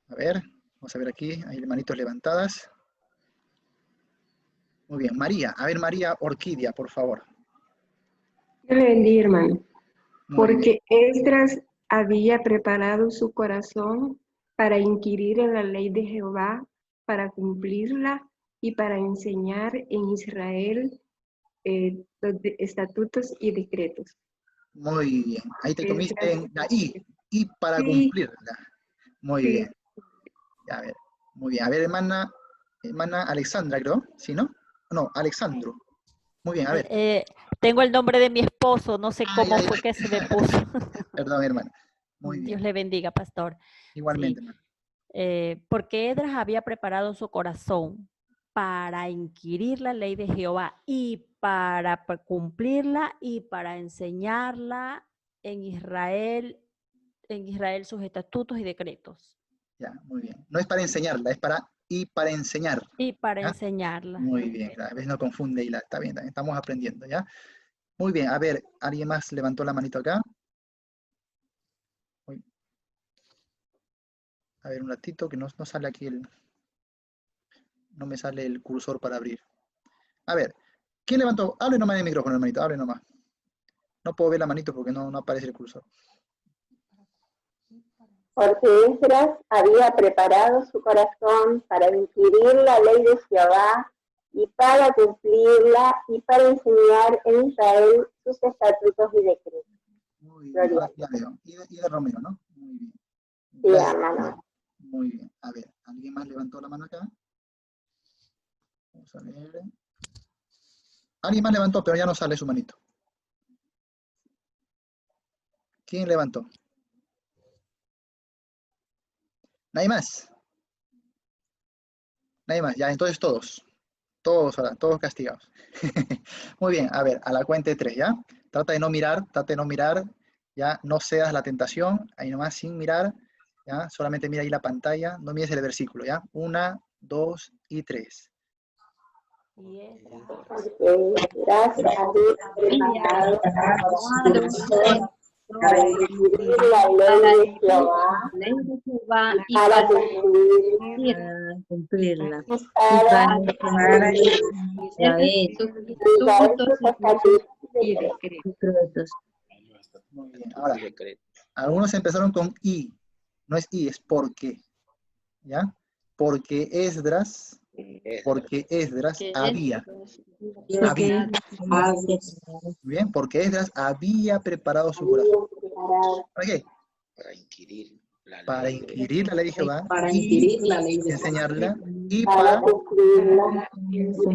A ver, vamos a ver aquí, hay manitos levantadas. Muy bien, María. A ver, María Orquídea, por favor. Yo le bendiga, hermano. Muy bien. Porque Esdras había preparado su corazón para inquirir en la ley de Jehová, para cumplirla y para enseñar en Israel los estatutos y decretos. Muy bien. Ahí te comiste en la I para Sí, cumplirla. Muy sí. bien. A ver, muy bien. A ver, hermana Alexandra, creo. ¿Sí, no? No, Alexandro. Muy bien, a ver. Tengo el nombre de mi esposo, no sé cómo Ay. fue que se me puso. Perdón, hermana. Muy Dios bien. le bendiga, pastor. Igualmente, Sí, hermana. porque Esdras había preparado su corazón para inquirir la ley de Jehová y para cumplirla y para enseñarla en Israel sus estatutos y decretos. Ya, muy bien. No es para enseñarla, es para enseñar. Y para ¿Ya? enseñarla. Muy bien. A veces no confunde y está bien, estamos aprendiendo, ¿ya? Muy bien. A ver, ¿alguien más levantó la manito acá? A ver, un ratito que no sale aquí no me sale el cursor para abrir. A ver, ¿quién levantó? Hable nomás en el micrófono, hermanito, hable nomás. No puedo ver la manito porque no aparece el cursor. Porque Esdras había preparado su corazón para inquirir la ley de Jehová y para cumplirla y para enseñar en Israel sus estatutos y decretos. Muy bien, ahora ya veo. Y de Romero, ¿no? Muy bien. Sí, Gracias. hermano. Muy bien. A ver, ¿alguien más levantó la mano acá? Vamos a ver. Alguien más levantó, pero ya no sale su manito. ¿Quién levantó? ¿Nadie más? Nadie más. Ya, entonces todos ahora, todos castigados. Muy bien, a ver, a la cuenta de 3, ¿ya? Trata de no mirar, ya, no cedas la tentación, ahí nomás sin mirar, ¿ya? Solamente mira ahí la pantalla, no mires el versículo, ¿ya? 1, 2 y 3. Porque gracias a Dios preparado para inquirir la ley de Jehová y para cumplir cumplirla. y Y para para enseñar Israel en sus sus estatutos estatutos y y decretos. secretos. Muy bien. Ahora, algunos empezaron con y. No es y, es porque. ¿Ya? Porque Esdras había. Había. Bien, porque Esdras había preparado su corazón. ¿Para qué? Para inquirir la ley de Jehová Para y inquirir la ley de enseñarla y para cumplirla,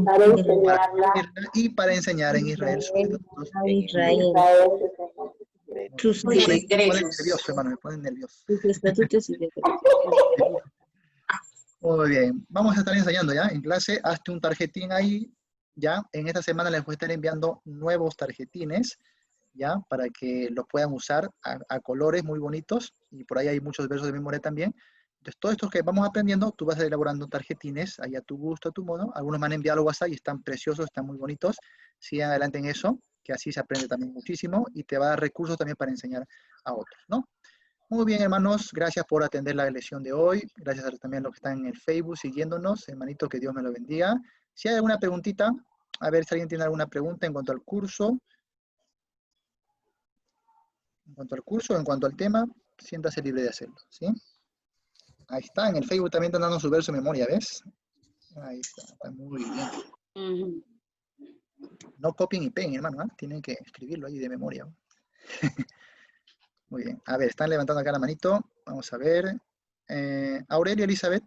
para Cumplirla. enseñarla y para enseñar en Israel sus estatutos. A en Israel Israel sus estatutos. sus Me pone decretos. nervioso, hermano, me pone nervioso. Sus estatutos y decretos. Muy bien, vamos a estar enseñando ya en clase. Hazte un tarjetín ahí. Ya, en esta semana les voy a estar enviando nuevos tarjetines, ya, para que los puedan usar a colores muy bonitos. Y por ahí hay muchos versos de memoria también. Entonces, todos estos que vamos aprendiendo, tú vas a ir elaborando tarjetines ahí a tu gusto, a tu modo. Algunos me han enviado al WhatsApp y están preciosos, están muy bonitos. Sigan adelante en eso, que así se aprende también muchísimo y te va a dar recursos también para enseñar a otros, ¿no? Muy bien, hermanos, gracias por atender la lección de hoy. Gracias también a los que están en el Facebook siguiéndonos. Hermanito, que Dios me lo bendiga. Si hay alguna preguntita, a ver si alguien tiene alguna pregunta en cuanto al curso. En cuanto al curso, en cuanto al tema, siéntase libre de hacerlo, ¿sí? Ahí está, en el Facebook también están dando su verso de memoria, ¿ves? Ahí está muy bien. No copien y peguen, hermano, ¿eh? Tienen que escribirlo ahí de memoria. Muy bien. A ver, están levantando acá la manito. Vamos a ver. Aurelio, Elizabeth.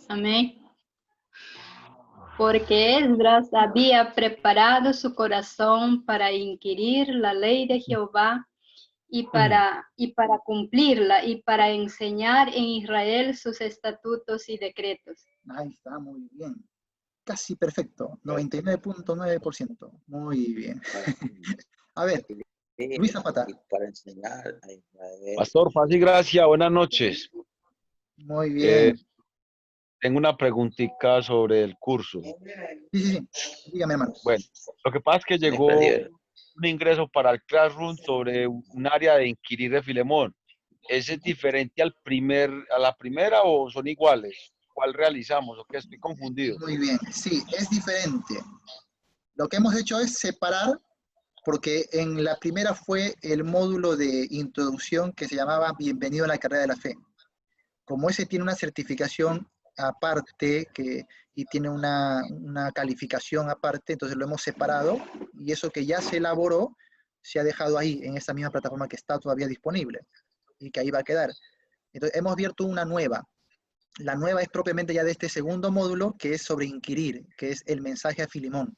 Amén. Porque Esdras había preparado su corazón para inquirir la ley de Jehová y para cumplirla y para enseñar en Israel sus estatutos y decretos. Ahí está, muy bien. Casi perfecto, 99.9%. Muy bien. A ver, Luis Zapata. Para enseñar a Israel. Pastor, paz y gracia, buenas noches. Muy bien. Tengo una preguntita sobre el curso. Sí. Dígame, hermano. Bueno, lo que pasa es que llegó un ingreso para el Classroom sobre un área de inquirir de Filemón. ¿Ese es diferente a la primera o son iguales? ¿Cuál realizamos? ¿O qué? Estoy confundido. Muy bien, sí, es diferente. Lo que hemos hecho es separar, porque en la primera fue el módulo de introducción que se llamaba Bienvenido a la carrera de la fe. Como ese tiene una certificación aparte y tiene una calificación aparte, entonces lo hemos separado y eso que ya se elaboró se ha dejado ahí, en esta misma plataforma que está todavía disponible y que ahí va a quedar. Entonces hemos abierto una nueva. La nueva es propiamente ya de este segundo módulo, que es sobre inquirir, que es el mensaje a Filemón.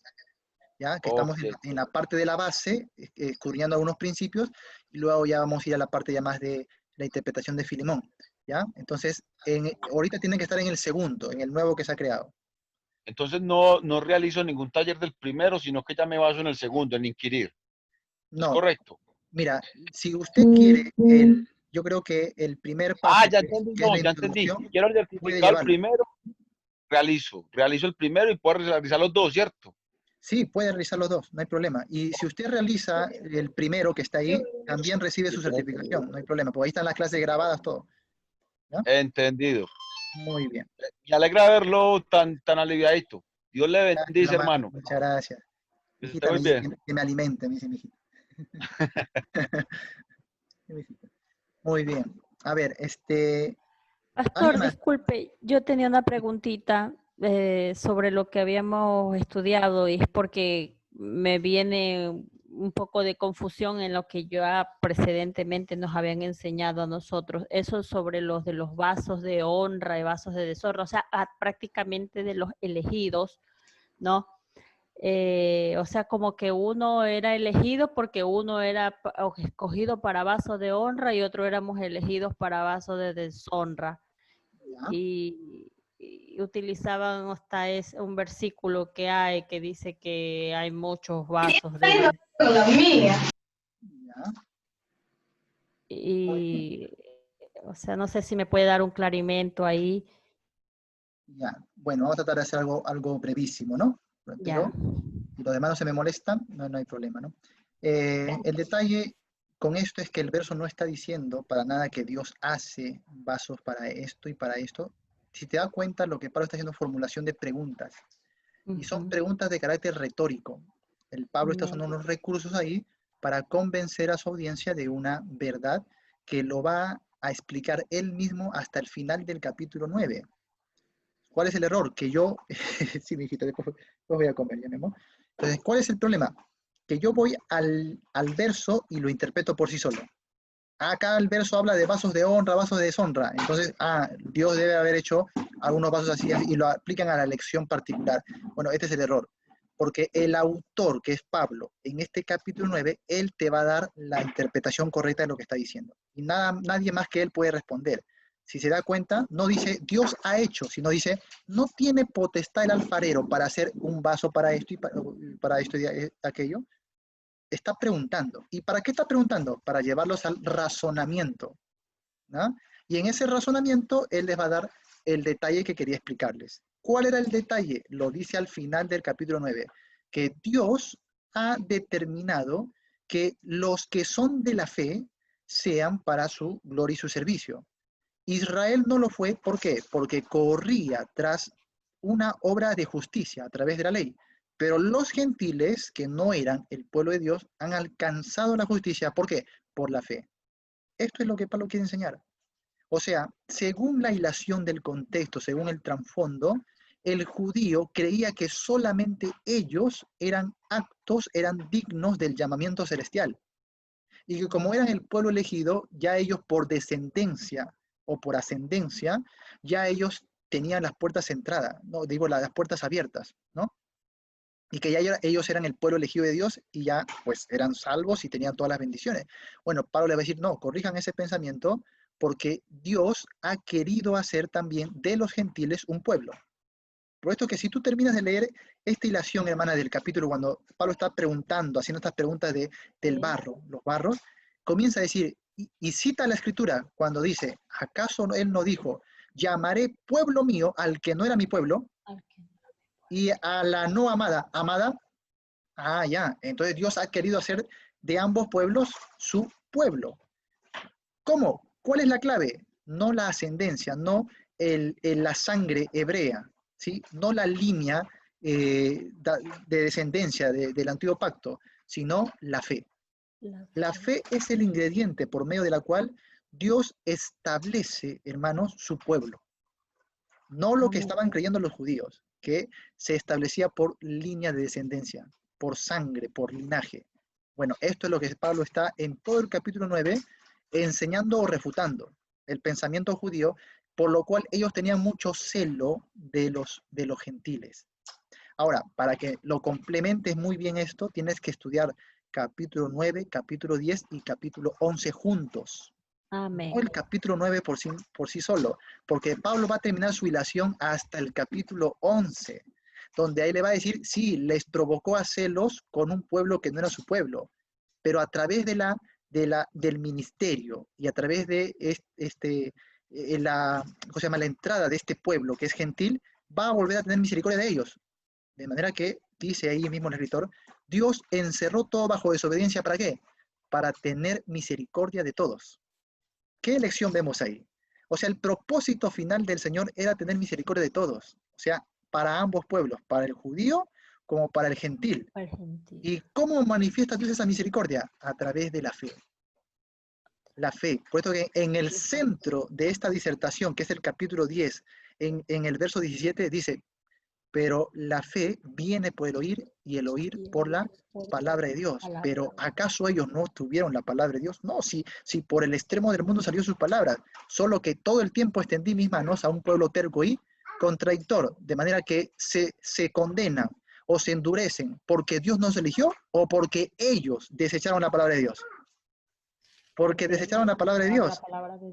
¿Ya? Que estamos en la parte de la base, escudriñando algunos principios, y luego ya vamos a ir a la parte ya más de la interpretación de Filemón. ¿Ya? Entonces, ahorita tienen que estar en el segundo, en el nuevo que se ha creado. Entonces no realizo ningún taller del primero, sino que ya me baso en el segundo, en inquirir. No. ¿Es correcto? Mira, si usted quiere, yo creo que el primer paso, ya entendí, ya entendí. Quiero el certificado primero, realizo el primero y puedo realizar los dos, ¿cierto? Sí, puede realizar los dos, no hay problema. Y si usted realiza el primero que está ahí, también recibe su certificación, no hay problema, porque ahí están las clases grabadas, todo. ¿Ya? Entendido. Muy bien. Me alegra verlo tan aliviadito. Dios le bendice, hermano. Muchas gracias. Está muy bien. Que me alimente, me dice mi hijita. Muy bien. A ver, Pastor, disculpe, yo tenía una preguntita sobre lo que habíamos estudiado y es porque me viene un poco de confusión en lo que ya precedentemente nos habían enseñado a nosotros. Eso sobre los de los vasos de honra y vasos de deshonra, o sea, prácticamente de los elegidos, ¿no? O sea, como que uno era elegido porque uno era escogido para vaso de honra y otro éramos elegidos para vaso de deshonra. Y utilizaban hasta un versículo que hay que dice que hay muchos vasos de y o sea, no sé si me puede dar un clarimento ahí. Ya, bueno, vamos a tratar de hacer algo brevísimo, ¿no? Pero si los demás no se me molestan, no hay problema, ¿no? El detalle con esto es que el verso no está diciendo para nada que Dios hace vasos para esto y para esto. Si te das cuenta, lo que Pablo está haciendo es formulación de preguntas. Y son Ujú. preguntas de carácter retórico. El Pablo está usando Amén. unos recursos ahí para convencer a su audiencia de una verdad que lo va a explicar él mismo hasta el final del capítulo 9. ¿Cuál es el error? Que yo, sí, mijito, después voy a comer, ya, mi amor. Entonces, ¿cuál es el problema? Que yo voy al verso y lo interpreto por sí solo. Acá el verso habla de vasos de honra, vasos de deshonra. Entonces, Dios debe haber hecho algunos vasos así y lo aplican a la lección particular. Bueno, este es el error. Porque el autor, que es Pablo, en este capítulo 9, él te va a dar la interpretación correcta de lo que está diciendo. Y nadie más que él puede responder. Si se da cuenta, no dice Dios ha hecho, sino dice no tiene potestad el alfarero para hacer un vaso para esto y para esto y aquello. Está preguntando. ¿Y para qué está preguntando? Para llevarlos al razonamiento, ¿no? Y en ese razonamiento él les va a dar el detalle que quería explicarles. ¿Cuál era el detalle? Lo dice al final del capítulo 9, que Dios ha determinado que los que son de la fe sean para su gloria y su servicio. Israel no lo fue, ¿por qué? Porque corría tras una obra de justicia a través de la ley. Pero los gentiles, que no eran el pueblo de Dios, han alcanzado la justicia. ¿Por qué? Por la fe. Esto es lo que Pablo quiere enseñar. O sea, según la hilación del contexto, según el trasfondo, el judío creía que solamente ellos eran aptos, eran dignos del llamamiento celestial. Y que como eran el pueblo elegido, ya ellos por descendencia o por ascendencia, ya ellos tenían las puertas entradas, no digo las puertas abiertas, ¿no? Y que ya ellos eran el pueblo elegido de Dios y ya pues eran salvos y tenían todas las bendiciones. Bueno, Pablo le va a decir, no, corrijan ese pensamiento porque Dios ha querido hacer también de los gentiles un pueblo. Por esto que si tú terminas de leer esta hilación, hermana, del capítulo, cuando Pablo está preguntando, haciendo estas preguntas del barro, los barros, comienza a decir, y cita la escritura cuando dice, ¿acaso él no dijo, llamaré pueblo mío al que no era mi pueblo? Y a la no amada, amada, ya, entonces Dios ha querido hacer de ambos pueblos su pueblo. ¿Cómo? ¿Cuál es la clave? No la ascendencia, no la sangre hebrea, ¿sí? No la línea de descendencia del antiguo pacto, sino la fe. La fe es el ingrediente por medio de la cual Dios establece, hermanos, su pueblo. No lo que estaban creyendo los judíos, que se establecía por línea de descendencia, por sangre, por linaje. Bueno, esto es lo que Pablo está en todo el capítulo 9 enseñando o refutando el pensamiento judío, por lo cual ellos tenían mucho celo de los gentiles. Ahora, para que lo complementes muy bien esto, tienes que estudiar capítulo 9, capítulo 10 y capítulo 11 juntos. Amén. No el capítulo 9 por sí solo, porque Pablo va a terminar su hilación hasta el capítulo 11, donde ahí le va a decir, sí, les provocó a celos con un pueblo que no era su pueblo, pero a través del ministerio y a través de la entrada de este pueblo que es gentil, va a volver a tener misericordia de ellos. De manera que, dice ahí mismo el escritor, Dios encerró todo bajo desobediencia, ¿para qué? Para tener misericordia de todos. ¿Qué elección vemos ahí? O sea, el propósito final del Señor era tener misericordia de todos. O sea, para ambos pueblos, para el judío como para el gentil. ¿Y cómo manifiesta Dios esa misericordia? A través de la fe. La fe. Por esto que en el centro de esta disertación, que es el capítulo 10, en el verso 17, dice, pero la fe viene por el oír y el oír por la palabra de Dios. Pero ¿acaso ellos no tuvieron la palabra de Dios? No, si por el extremo del mundo salió sus palabras, solo que todo el tiempo extendí mis manos a un pueblo terco y contradictor, de manera que se condenan o se endurecen porque Dios nos eligió o porque ellos desecharon la palabra de Dios. Porque desecharon la palabra de Dios.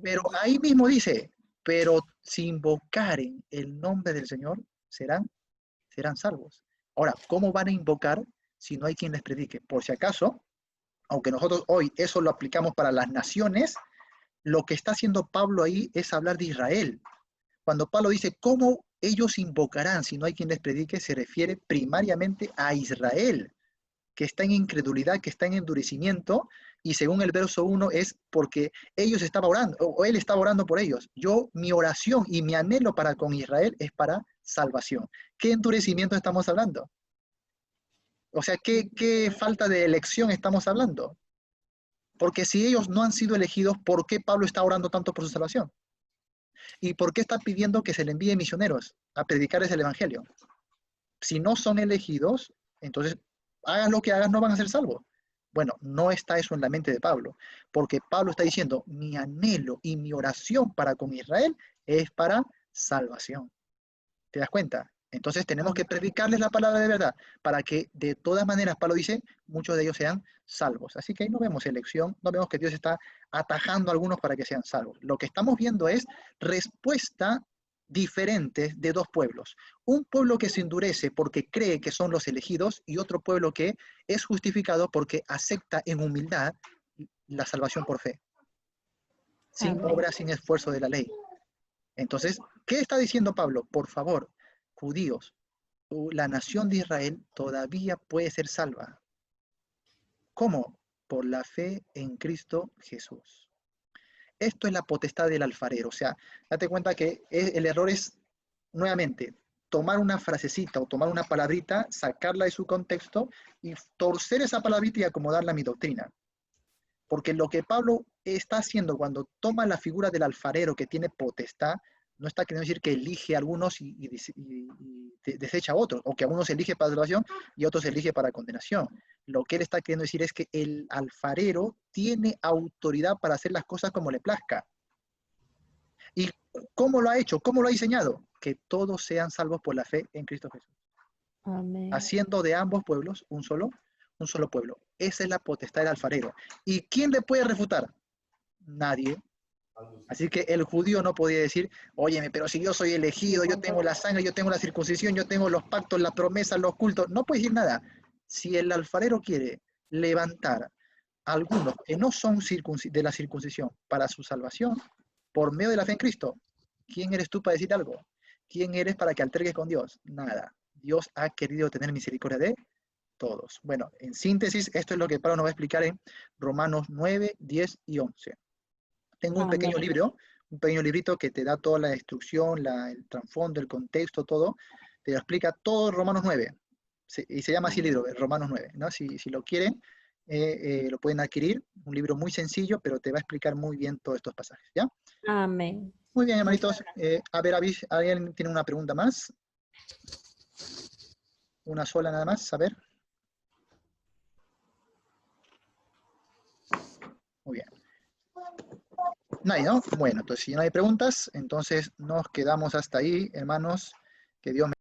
Pero ahí mismo dice, pero si invocaren el nombre del Señor, serán salvos. Ahora, ¿cómo van a invocar si no hay quien les predique? Por si acaso, aunque nosotros hoy eso lo aplicamos para las naciones, lo que está haciendo Pablo ahí es hablar de Israel. Cuando Pablo dice, ¿cómo ellos invocarán si no hay quien les predique? Se refiere primariamente a Israel. que está en incredulidad, que está en endurecimiento, y según el verso 1 es porque ellos estaban orando, o él estaba orando por ellos. Mi oración y mi anhelo para con Israel es para salvación. ¿Qué endurecimiento estamos hablando? O sea, ¿qué falta de elección estamos hablando? Porque si ellos no han sido elegidos, ¿por qué Pablo está orando tanto por su salvación? ¿Y por qué está pidiendo que se le envíe misioneros a predicarles el evangelio? Si no son elegidos, entonces hagan lo que hagan, no van a ser salvos. Bueno, no está eso en la mente de Pablo, porque Pablo está diciendo, mi anhelo y mi oración para con Israel es para salvación. ¿Te das cuenta? Entonces tenemos que predicarles la palabra de verdad, para que de todas maneras, Pablo dice, muchos de ellos sean salvos. Así que ahí no vemos elección, no vemos que Dios está atajando a algunos para que sean salvos. Lo que estamos viendo es respuesta diferentes de dos pueblos. Un pueblo que se endurece porque cree que son los elegidos y otro pueblo que es justificado porque acepta en humildad la salvación por fe, sin Amén. obra, sin esfuerzo de la ley. Entonces, ¿qué está diciendo Pablo? Por favor, judíos, la nación de Israel todavía puede ser salva. ¿Cómo? Por la fe en Cristo Jesús. Esto es la potestad del alfarero. O sea, date cuenta que el error es, nuevamente, tomar una frasecita o tomar una palabrita, sacarla de su contexto y torcer esa palabrita y acomodarla a mi doctrina. Porque lo que Pablo está haciendo cuando toma la figura del alfarero que tiene potestad, no está queriendo decir que elige a algunos y desecha a otros, o que a unos elige para salvación y a otros elige para condenación. Lo que él está queriendo decir es que el alfarero tiene autoridad para hacer las cosas como le plazca. ¿Y cómo lo ha hecho? ¿Cómo lo ha diseñado? Que todos sean salvos por la fe en Cristo Jesús. Amén. Haciendo de ambos pueblos un solo pueblo. Esa es la potestad del alfarero. ¿Y quién le puede refutar? Nadie. Así que el judío no podía decir, óyeme, pero si yo soy elegido, yo tengo la sangre, yo tengo la circuncisión, yo tengo los pactos, las promesas, los cultos. No puede decir nada. Si el alfarero quiere levantar a algunos que no son de la circuncisión para su salvación, por medio de la fe en Cristo, ¿quién eres tú para decir algo? ¿Quién eres para que altergues con Dios? Nada. Dios ha querido tener misericordia de todos. Bueno, en síntesis, esto es lo que Pablo nos va a explicar en Romanos 9, 10 y 11. Tengo un pequeño Amén. libro, un pequeño librito que te da toda la instrucción, el trasfondo, el contexto, todo. Te lo explica todo Romanos 9. Y se llama así el libro, Romanos 9. ¿no? Si lo quieren, lo pueden adquirir. Un libro muy sencillo, pero te va a explicar muy bien todos estos pasajes. ¿Ya? Amén. Muy bien, hermanitos. A ver, ¿alguien tiene una pregunta más? Una sola nada más, a ver. Muy bien. Nadie, ¿no? Bueno, entonces si no hay preguntas, entonces nos quedamos hasta ahí, hermanos. Que Dios me